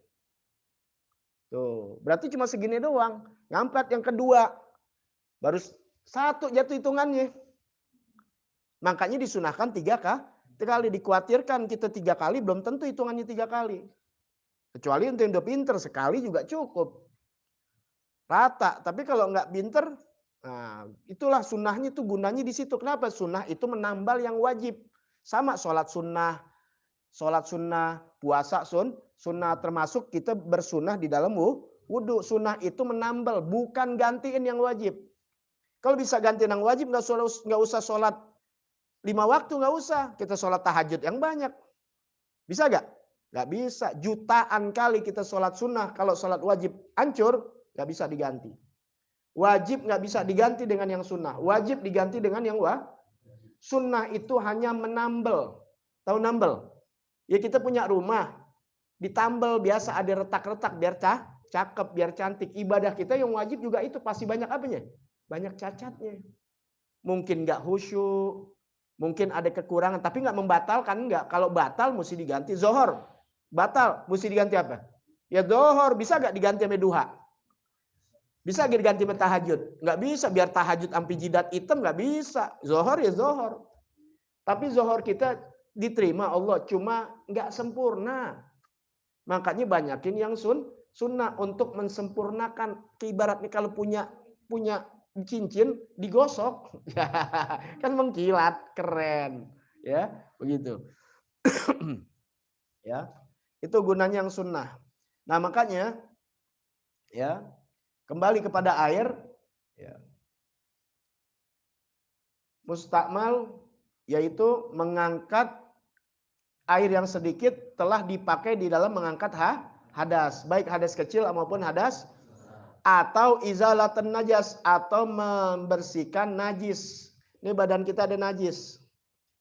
Speaker 2: Tuh, berarti cuma segini doang. Ngangkat yang kedua. Baru 1 jatuh hitungannya. Makanya disunahkan 3 kali. Dikhawatirkan kita 3 kali belum tentu hitungannya 3 kali. Kecuali untuk yang udah pinter, sekali juga cukup. Rata. Tapi kalau nggak pinter, nah itulah sunnahnya tuh gunanya di situ. Kenapa? Sunnah itu menambal yang wajib. Sama sholat sunnah, puasa sunnah, termasuk kita bersunnah di dalam wudhu. Sunnah itu menambal, bukan gantiin yang wajib. Kalau bisa ganti yang wajib nggak usah sholat 5 waktu, nggak usah. Kita sholat tahajud yang banyak. Bisa nggak? Nggak bisa. Jutaan kali kita sholat sunnah. Kalau sholat wajib hancur, nggak bisa diganti. Wajib nggak bisa diganti dengan yang sunnah. Wajib diganti dengan yang sunnah itu hanya menambel. Tahu nambel? Ya kita punya rumah, ditambel biasa ada retak-retak biar cakep, biar cantik. Ibadah kita yang wajib juga itu pasti banyak apanya? Banyak cacatnya. Mungkin nggak khusyuk, mungkin ada kekurangan, tapi nggak membatalkan nggak. Kalau batal mesti diganti. Zohor batal, mesti diganti apa? Ya zohor, bisa nggak diganti sama duha? Bisa nggak diganti sama tahajud? Nggak bisa, biar tahajud sampai jidat hitam nggak bisa. Zohor ya zohor. Tapi zohor kita diterima Allah, cuma nggak sempurna. Makanya banyakin yang sunnah untuk mensempurnakan. Ibaratnya kalau punya cincin digosok, kan mengkilat, keren, ya begitu. Ya, itu gunanya yang sunnah. Nah makanya, ya kembali kepada air, ya. Mustakmal yaitu mengangkat air yang sedikit telah dipakai di dalam mengangkat hadas, baik hadas kecil maupun hadas, atau izalatan najas, atau membersihkan najis. Ini badan kita ada najis,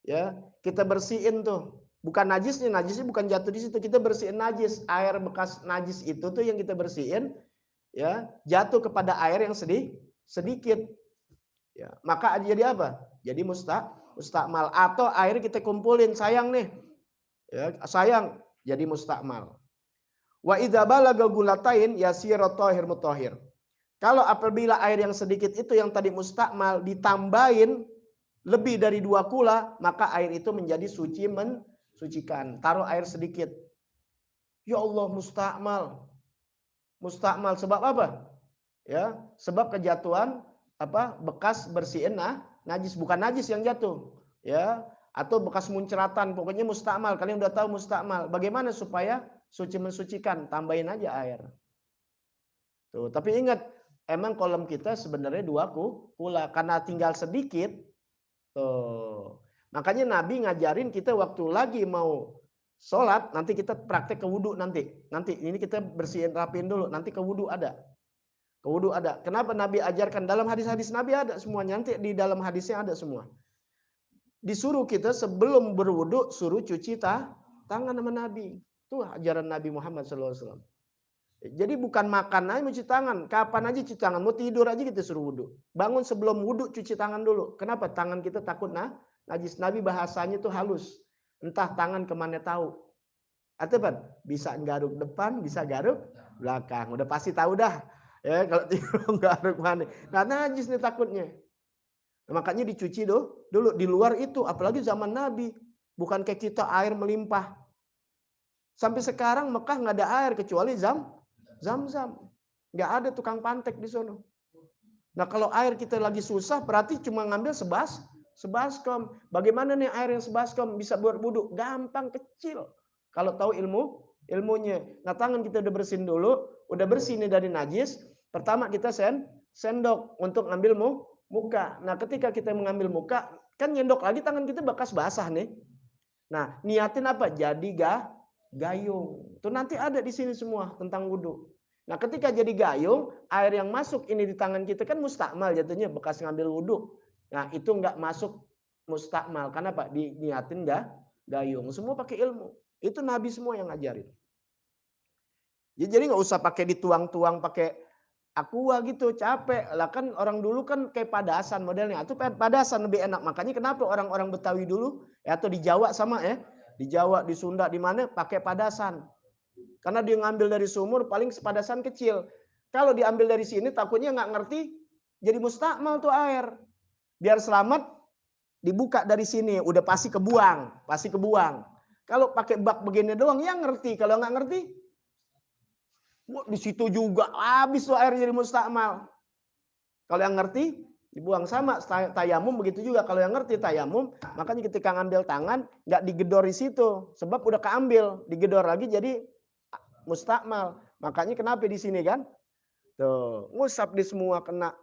Speaker 2: ya kita bersihin tuh. Bukan najisnya bukan jatuh di situ, kita bersihin najis. Air bekas najis itu tuh yang kita bersihin, ya jatuh kepada air yang sedikit, ya maka jadi apa? Jadi mustakmal. Atau air kita kumpulin, sayang nih, ya sayang, jadi mustakmal. Wa idza balagha gulatain yasiru thahir mutahhir. Kalau apabila air yang sedikit itu yang tadi mustakmal ditambahin lebih dari 2 kula, maka air itu menjadi suci, mensucikan. Taruh air sedikit. Ya Allah, mustakmal. Mustakmal sebab apa? Ya, sebab kejatuhan bekas bersihin najis, bukan najis yang jatuh, ya, atau bekas muncratan, pokoknya mustakmal. Kalian udah tahu mustakmal. Bagaimana supaya suci mensucikan? Tambahin aja air. Tuh, tapi ingat, emang kolam kita sebenarnya 2 kula karena tinggal sedikit. Tuh. Makanya Nabi ngajarin kita waktu lagi mau sholat, nanti kita praktek ke wudhu nanti. Nanti ini kita bersihin rapiin dulu, nanti ke wudhu ada. Ke wudhu ada. Kenapa Nabi ajarkan? Dalam hadis-hadis Nabi ada semuanya. Nanti di dalam hadisnya ada semua. Disuruh kita sebelum berwudhu suruh cuci tangan sama Nabi. Itu ajaran Nabi Muhammad SAW. Jadi bukan makan aja cuci tangan. Kapan aja cuci tangan. Mau tidur aja kita suruh wudhu. Bangun sebelum wudhu cuci tangan dulu. Kenapa? Tangan kita takut najis. Nabi bahasanya tuh halus. Entah tangan kemana tahu. Atau apa? Bisa garuk depan, bisa garuk belakang. Udah pasti tahu dah. Ya kalau tidur garuk mana. Nah najis nih takutnya. Nah, makanya dicuci dulu. Di luar itu. Apalagi zaman Nabi. Bukan kayak kita air melimpah. Sampai sekarang Mekah nggak ada air kecuali Zam-zam. Nggak ada tukang pantek di sono. Nah kalau air kita lagi susah berarti cuma ngambil sebaskom. Bagaimana nih air yang sebaskom bisa buat wudhu? Gampang, kecil. Kalau tahu ilmunya. Nah tangan kita udah bersihin dulu. Udah bersih nih dari najis. Pertama kita sendok untuk ngambil muka. Nah ketika kita mengambil muka. Kan nyendok lagi tangan kita bekas basah nih. Nah niatin apa? Jadi gayung. Itu nanti ada di sini semua tentang wudhu. Nah ketika jadi gayung, air yang masuk ini di tangan kita kan mustakmal jatuhnya, bekas ngambil wudhu. Nah itu nggak masuk mustakmal. Karena apa? Diniatin gayung. Semua pakai ilmu. Itu Nabi semua yang ngajarin. Jadi nggak usah pakai dituang-tuang pakai aqua gitu, capek. Lah kan orang dulu kan kayak padasan modelnya. Itu padasan lebih enak. Makanya kenapa orang-orang Betawi dulu, atau di Jawa sama ya. Di Jawa, di Sunda, di mana pakai padasan. Karena dia ngambil dari sumur paling sepadasan kecil. Kalau diambil dari sini takutnya nggak ngerti, jadi mustakmal tuh air. Biar selamat dibuka dari sini, udah pasti kebuang, Kalau pakai bak begini doang, yang ngerti. Kalau nggak ngerti, di situ juga habis tuh air jadi mustakmal. Kalau yang ngerti dibuang. Sama tayamum begitu juga. Kalau yang ngerti tayamum, makanya ketika ngambil tangan nggak digedor di situ, sebab udah keambil, digedor lagi jadi mustakmal. Makanya kenapa di sini kan? Tuh, ngusap di semua kena.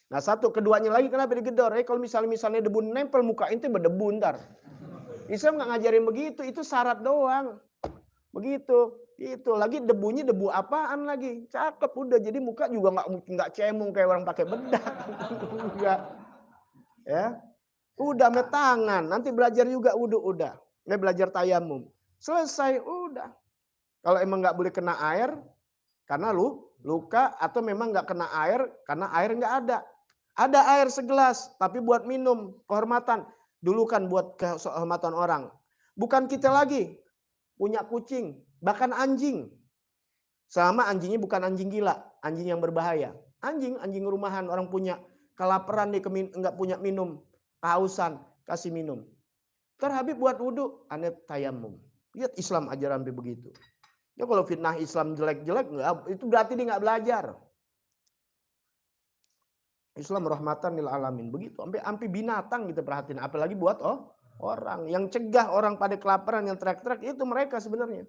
Speaker 2: Nah, keduanya lagi kenapa digedor? Kalau misalnya debu nempel muka itu berdebu ntar. Islam nggak ngajarin begitu, itu syarat doang. Begitu. Itu lagi debunya debu apaan lagi? Cakep udah, jadi muka juga nggak cemong kayak orang pakai bedak. Enggak. Ya. Udah sama tangan, nanti belajar juga wudhu udah. Belajar tayamum. Selesai udah. Kalau emang nggak boleh kena air karena luka atau memang nggak kena air karena air nggak ada. Ada air segelas tapi buat minum, kehormatan. Dulu kan buat kehormatan orang. Bukan kita lagi punya kucing, bahkan anjing. Selama anjingnya bukan anjing gila, anjing yang berbahaya. Anjing rumahan orang punya, kelaparan dia nggak punya minum, kehausan kasih minum. Habib buat wudhu, aneh tayamum. Lihat Islam ajaran begitu. Ya kalau fitnah Islam jelek-jelek, itu berarti dia nggak belajar. Islam rahmatan lil alamin, begitu. Sampai binatang kita perhatiin, apalagi buat orang yang cegah orang pada kelaparan, yang teriak-teriak itu mereka sebenarnya.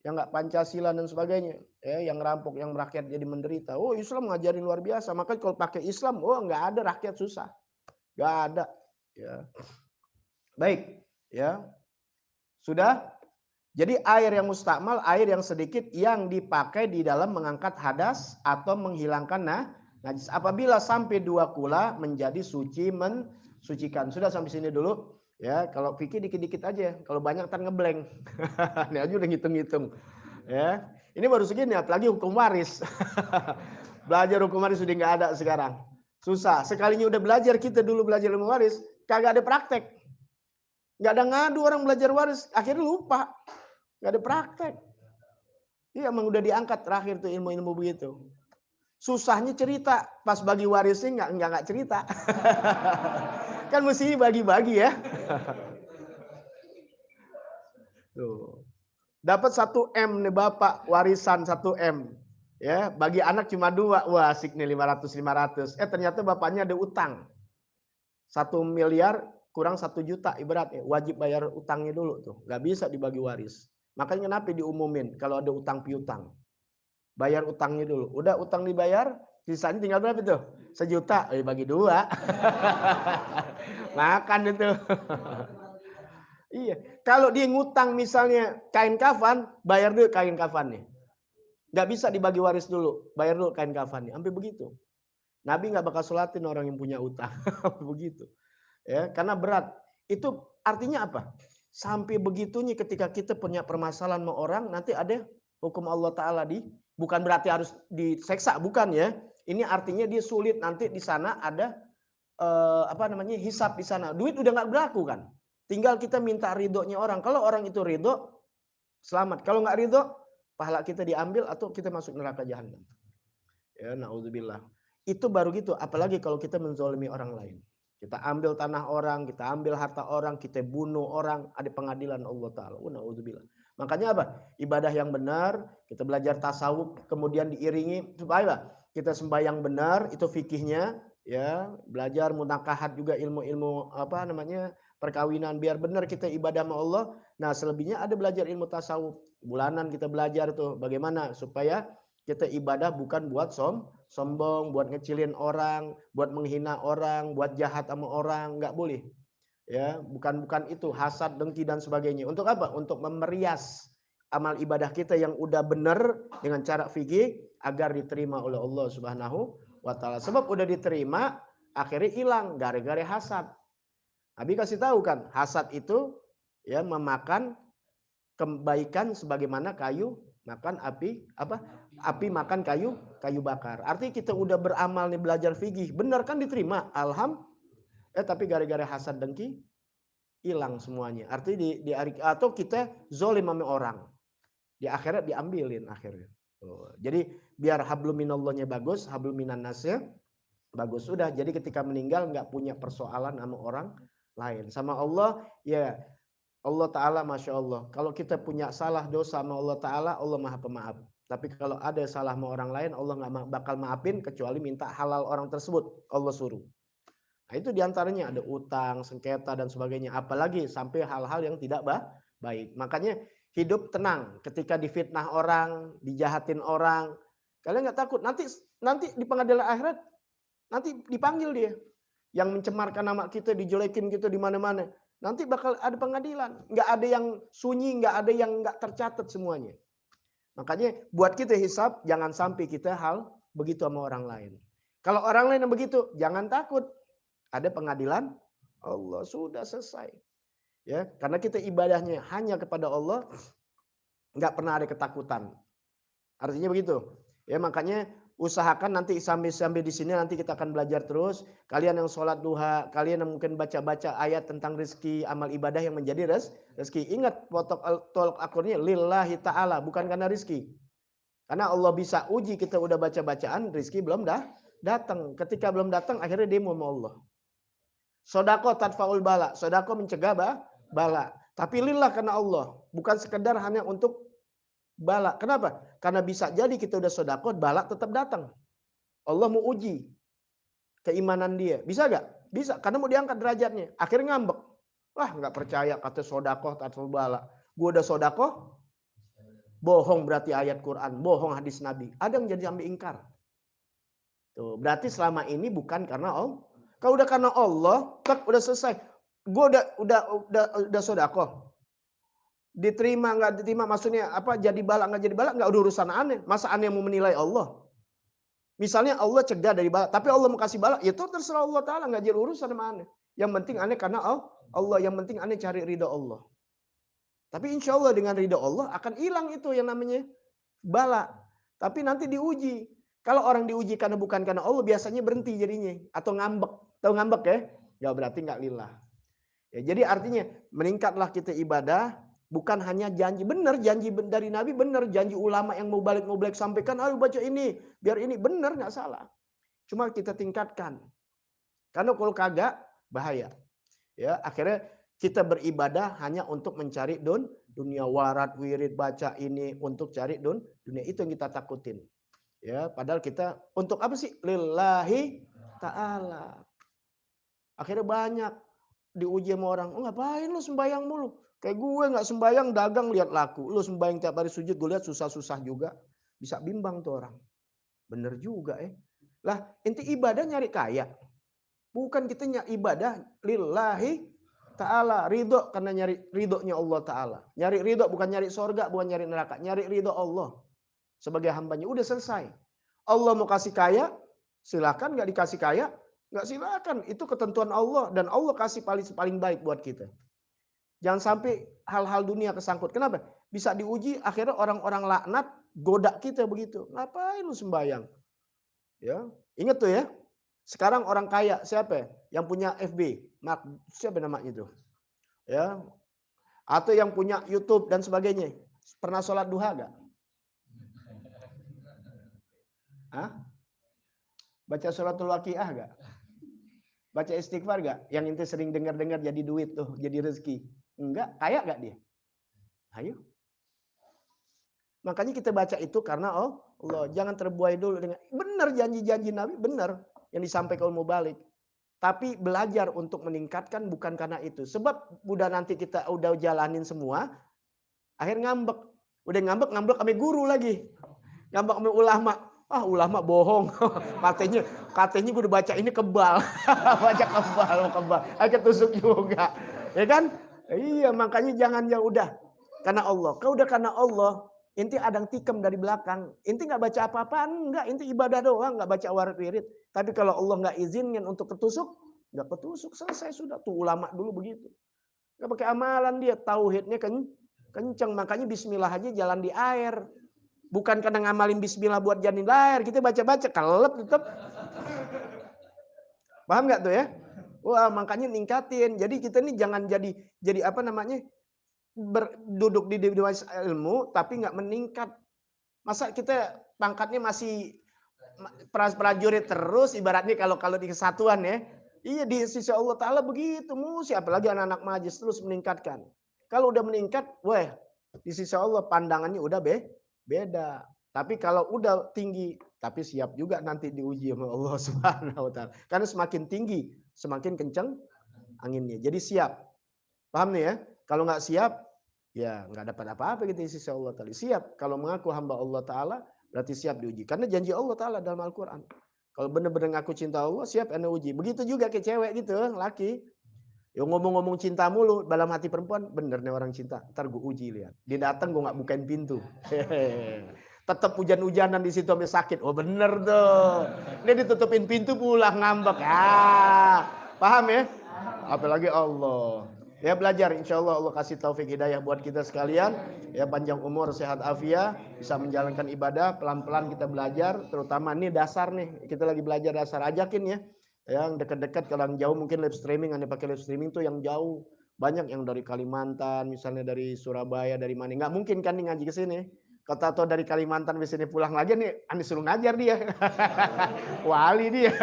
Speaker 2: Yang nggak Pancasila dan sebagainya, yang rampok, yang rakyat jadi menderita. Oh, Islam ngajarin luar biasa. Maka kalau pakai Islam, nggak ada rakyat susah, nggak ada. Ya, baik, ya sudah. Jadi air yang mustakmal, air yang sedikit yang dipakai di dalam mengangkat hadas atau menghilangkan najis. Apabila sampai 2 kula menjadi suci, mensucikan. Sudah sampai sini dulu. Ya, kalau fikih dikit-dikit aja. Kalau banyak ntar ngeblank. Ini aja udah ngitung-ngitung. Ya, ini baru segini, apalagi hukum waris. Belajar hukum waris sudah nggak ada sekarang. Susah. Sekalinya udah belajar, kita dulu belajar ilmu waris, kagak ada praktek. Nggak ada ngadu orang belajar waris, akhirnya lupa. Nggak ada praktek. Iya, emang udah diangkat terakhir tuh ilmu-ilmu begitu. Susahnya cerita, pas bagi warisnya nggak cerita. Kan mesti bagi-bagi ya. Tuh. Dapat 1 M nih Bapak, warisan 1 M. Ya, bagi anak cuma 2. Wah, asik nih 500. Ternyata bapaknya ada utang. 1 miliar kurang 1 juta ibaratnya. Wajib bayar utangnya dulu tuh. Nggak bisa dibagi waris. Makanya kenapa diumumin kalau ada utang piutang. Bayar utangnya dulu. Udah utang dibayar, sisanya tinggal berapa tuh? 1 juta, bagi 2. Makan itu. Iya. Kalau dia ngutang misalnya kain kafan, bayar dulu kain kafannya. Nggak bisa dibagi waris dulu, bayar dulu kain kafannya. Sampai begitu. Nabi nggak bakal sholatin orang yang punya utang. Begitu. Ya, karena berat. Itu artinya apa? Sampai begitunya ketika kita punya permasalahan sama orang, nanti ada hukum Allah Ta'ala bukan berarti harus diseksa, bukan ya. Ini artinya dia sulit, nanti di sana ada hisab di sana. Duit udah nggak berlaku kan. Tinggal kita minta ridhonya orang. Kalau orang itu ridho, selamat. Kalau nggak ridho, pahala kita diambil atau kita masuk neraka jahanam. Ya, naudzubillah. Itu baru gitu. Apalagi kalau kita menzalimi orang lain. Kita ambil tanah orang, kita ambil harta orang, kita bunuh orang, ada pengadilan Allah Ta'ala. Naudzubillah. Makanya apa? Ibadah yang benar, kita belajar tasawuf, kemudian diiringi supaya kita sembahyang benar, itu fikihnya, ya, belajar munakahat juga ilmu-ilmu perkawinan biar benar kita ibadah sama Allah. Nah, selebihnya ada belajar ilmu tasawuf. Bulanan kita belajar tuh bagaimana supaya kita ibadah bukan buat sombong, buat ngecilin orang, buat menghina orang, buat jahat sama orang, nggak boleh. Ya, bukan itu, hasad, dengki dan sebagainya. Untuk apa? Untuk memerias amal ibadah kita yang udah benar dengan cara fikih agar diterima oleh Allah Subhanahu wa Ta'ala. Sebab udah diterima, akhirnya hilang gara-gara hasad. Nabi kasih tahu kan, hasad itu ya memakan kebaikan sebagaimana kayu makan api makan kayu bakar. Artinya kita udah beramal nih, belajar fikih, benar kan diterima, alhamdulillah. Tapi gara-gara hasad dengki hilang semuanya. Artinya atau kita zolim sama orang, di akhirat diambilin akhirnya. Jadi biar hablum minallahnya bagus, hablum minan nasnya bagus. Sudah, jadi ketika meninggal nggak punya persoalan sama orang lain. Sama Allah, ya Allah Ta'ala Masya Allah. Kalau kita punya salah dosa sama Allah Ta'ala, Allah Maha Pemaaf. Tapi kalau ada salah sama orang lain, Allah nggak bakal maafin kecuali minta halal orang tersebut. Allah suruh. Nah, itu diantaranya ada utang, sengketa dan sebagainya. Apalagi sampai hal-hal yang tidak baik. Makanya hidup tenang ketika difitnah orang, dijahatin orang. Kalian nggak takut nanti di pengadilan akhirat nanti dipanggil dia. Yang mencemarkan nama kita, dijelekin kita di mana-mana. Nanti bakal ada pengadilan. Nggak ada yang sunyi, nggak ada yang nggak tercatat semuanya. Makanya buat kita hisab, jangan sampai kita hal begitu sama orang lain. Kalau orang lain yang begitu, jangan takut. Ada pengadilan Allah, sudah selesai. Ya, karena kita ibadahnya hanya kepada Allah, nggak pernah ada ketakutan. Artinya begitu. Ya, makanya usahakan nanti sambil di sini nanti kita akan belajar terus. Kalian yang sholat duha, kalian yang mungkin baca-baca ayat tentang rezeki, amal ibadah yang menjadi rezeki. Ingat tolak akurnya lillahi ta'ala, bukan karena rezeki. Karena Allah bisa uji kita udah baca-bacaan, rezeki belum datang. Ketika belum datang, akhirnya demo sama Allah. Sodako tadfaul bala, sodako mencegah bala. Tapi lillah karena Allah, bukan sekedar hanya untuk bala. Kenapa? Karena bisa jadi kita udah sodako, bala tetap datang. Allah mau uji keimanan dia. Bisa gak? Bisa, karena mau diangkat derajatnya. Akhirnya ngambek. Wah, nggak percaya kata sodako tadfaul bala. Gue udah sodako, bohong berarti ayat Quran, bohong hadis Nabi. Ada yang jadi ambil ingkar. Tuh, berarti selama ini bukan karena Allah. Kalau udah karena Allah, tak udah selesai. Gue udah sodako. Diterima nggak diterima, maksudnya apa? Jadi balak nggak jadi balak, nggak ada urusan aneh. Masa aneh mau menilai Allah? Misalnya Allah cegah dari balak, tapi Allah mau kasih balak, itu terserah Allah Taala, nggak jadi urusan sama aneh. Yang penting aneh karena Allah, yang penting aneh cari ridha Allah. Tapi insya Allah dengan ridha Allah akan hilang itu yang namanya balak. Tapi nanti diuji. Kalau orang diuji karena bukan karena Allah, biasanya berhenti jadinya atau ngambek. Tahu ngambek ya? Ya berarti nggak lillah. Ya, jadi artinya meningkatlah kita ibadah, bukan hanya janji. Benar janji dari Nabi, benar janji ulama yang mau balik sampaikan, ayo baca ini, biar ini benar, nggak salah. Cuma kita tingkatkan. Karena kalau kagak bahaya. Ya, akhirnya kita beribadah hanya untuk mencari dunia, warat, wirid, baca ini untuk cari dunia, itu yang kita takutin. Ya, padahal kita untuk apa sih? Lillahi ta'ala. Akhirnya banyak diuji sama orang. Oh, ngapain lu sembayang mulu? Kayak gue nggak sembayang, dagang lihat laku. Lu sembayang tiap hari sujud, gue lihat susah-susah juga. Bisa bimbang tuh orang. Bener juga ya. Lah, inti ibadah nyari kaya. Bukan kita nyari ibadah lillahi ta'ala. Ridho karena nyari ridhonya Allah Ta'ala. Nyari ridho bukan nyari sorga, bukan nyari neraka. Nyari ridho Allah sebagai hambanya. Udah selesai. Allah mau kasih kaya, silakan. Nggak dikasih kaya, nggak silakan. Itu ketentuan Allah. Dan Allah kasih paling baik buat kita. Jangan sampai hal-hal dunia kesangkut. Kenapa? Bisa diuji, akhirnya orang-orang laknat goda kita begitu. Ngapain lu sembayang? Ya, ingat tuh ya. Sekarang orang kaya siapa? Yang punya FB, siapa namanya itu? Ya. Atau yang punya YouTube dan sebagainya. Pernah sholat duha gak? Hah? Baca sholatul waqiah gak? Baca istighfar gak? Yang inti sering dengar-dengar jadi duit tuh, jadi rezeki. Enggak, kaya gak dia? Ayo. Makanya kita baca itu karena Allah. Jangan terbuai dulu dengan benar janji-janji Nabi, benar yang disampaikan mau balik. Tapi belajar untuk meningkatkan bukan karena itu. Sebab udah nanti kita udah jalanin semua, akhir ngambek. Udah ngambek sama guru lagi. Ngambek sama ulama. Ah, ulama bohong. katanya gue udah baca ini kebal. Baca kebal. Ketusuk juga. Ya kan? Iya, makanya jangan ya udah. Karena Allah. Kau udah karena Allah, inti adang tikam dari belakang. Inti nggak baca apa-apaan, enggak. Inti ibadah doang, nggak baca warat wirid. Tapi kalau Allah nggak izinin untuk ketusuk, nggak ketusuk, selesai sudah. Tuh ulama dulu begitu. Nggak pakai amalan dia, tauhidnya kenceng. Makanya bismillah aja jalan di air. Bukan karena ngamalin bismillah buat jalan di air. Kita baca-baca, kelep tetap. Paham nggak tuh ya? Wah, makanya ningkatin. Jadi kita ini jangan jadi apa namanya? Duduk di dewas ilmu tapi nggak meningkat. Masa kita pangkatnya masih prajurit terus ibaratnya kalau di kesatuan ya. Iya, di sisi Allah Ta'ala begitu. Mesti apalagi anak-anak majlis terus meningkatkan. Kalau udah meningkat, wah, di sisi Allah pandangannya udah beda. Tapi kalau udah tinggi, tapi siap juga nanti diuji sama Allah Subhanahu wa Ta'ala. Karena semakin tinggi, semakin kencang anginnya. Jadi siap. Paham nih ya? Kalau nggak siap, ya nggak dapat apa-apa gitu di sisi Allah Ta'ala. Siap. Kalau mengaku hamba Allah Ta'ala, berarti siap diuji. Karena janji Allah Ta'ala dalam Al-Quran. Kalau benar-benar ngaku cinta Allah, siap anda uji. Begitu juga ke cewek gitu, laki. Ya ngomong-ngomong cinta mulu dalam hati perempuan, bener nih orang cinta. Ntar gue uji lihat. Dia datang gue nggak bukain pintu. Tetap hujan-hujanan di situ sampai sakit. Oh bener tuh. Dia ditutupin pintu pulang ngambek. Paham ya? Apalagi Allah. Ya belajar, insya Allah Allah kasih taufik hidayah buat kita sekalian. Ya panjang umur, sehat afiat, bisa menjalankan ibadah. Pelan-pelan kita belajar, terutama ini dasar nih. Kita lagi belajar dasar, ajakin ya. Yang dekat-dekat, kalau yang jauh mungkin live streaming, anda pakai live streaming tuh yang jauh. Banyak yang dari Kalimantan, misalnya dari Surabaya, dari mana. Nggak mungkin kan nih ngaji ke sini. Kata atau dari Kalimantan ke sini pulang lagi nih, anda suruh ngajar dia. Wali dia.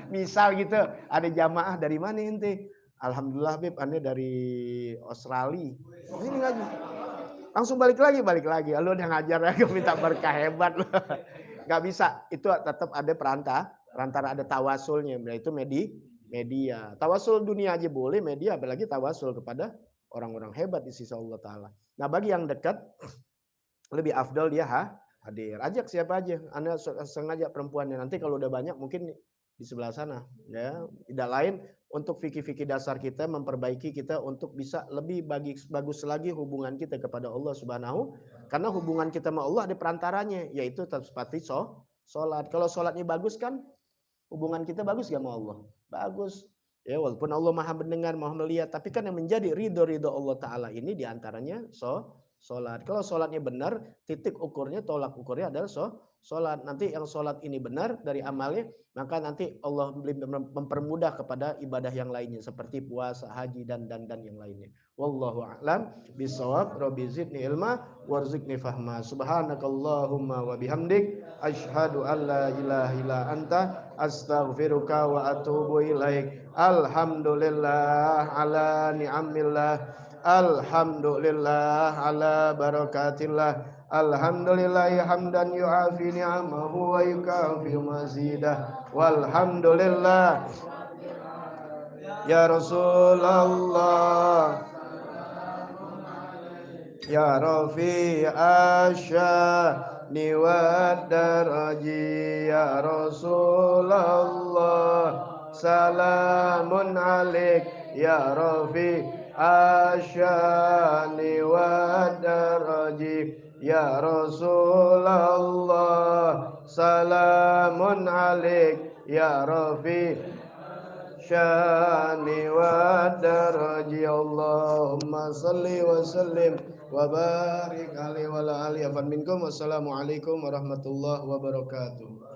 Speaker 2: Misal gitu, ada jamaah dari mana ente? Alhamdulillah Beb, anda dari Australia. Sini ngaji. Langsung balik lagi. Lu udah ngajar lagi, minta berkah hebat. Gak bisa, itu tetap ada perantara ada tawasulnya, itu media. Tawasul dunia aja boleh, media apalagi tawasul kepada orang-orang hebat di sisi Allah Ta'ala. Nah bagi yang dekat, lebih afdal dia hadir. Ajak siapa aja, Anda sengaja perempuannya. Nanti kalau udah banyak mungkin di sebelah sana. Ya, tidak lain untuk fikih-fikih dasar kita, memperbaiki kita untuk bisa lebih bagus lagi hubungan kita kepada Allah Subhanahu. Karena hubungan kita sama Allah ada perantaranya, yaitu seperti sholat. Kalau sholatnya bagus kan, hubungan kita bagus gak sama Allah? Bagus. Ya walaupun Allah maha mendengar, maha melihat, tapi kan yang menjadi ridho Allah Ta'ala ini diantaranya sholat. Kalau sholatnya benar, titik ukurnya, tolak ukurnya adalah sholat. Nanti yang sholat ini benar dari amalnya, maka nanti Allah mempermudah kepada ibadah yang lainnya seperti puasa, haji dan yang lainnya. Wallahu a'lam bishawab. Rabbi zidni ilma warzuqni fahma. Subhanakallahumma wa bihamdik asyhadu an la ilaha illa anta astaghfiruka wa atubu ilaik. Alhamdulillah ala ni'amillah. Alhamdulillah ala barakatillah. Alhamdulillah hamdan yu'afi ni'amahu wa yukafi mazidah. Walhamdulillah ya Rasulullah ya Rafi asyani wa daraji ya Rasulullah salamun alaik ya Rafi asyani wa daraji ya Rasulullah salamun alaik ya Rafi syani wa daraji. Allahumma salli wa sallim wa barik alaihi wa ala alihi wa minkum. Wassalamualaikum warahmatullahi wabarakatuh.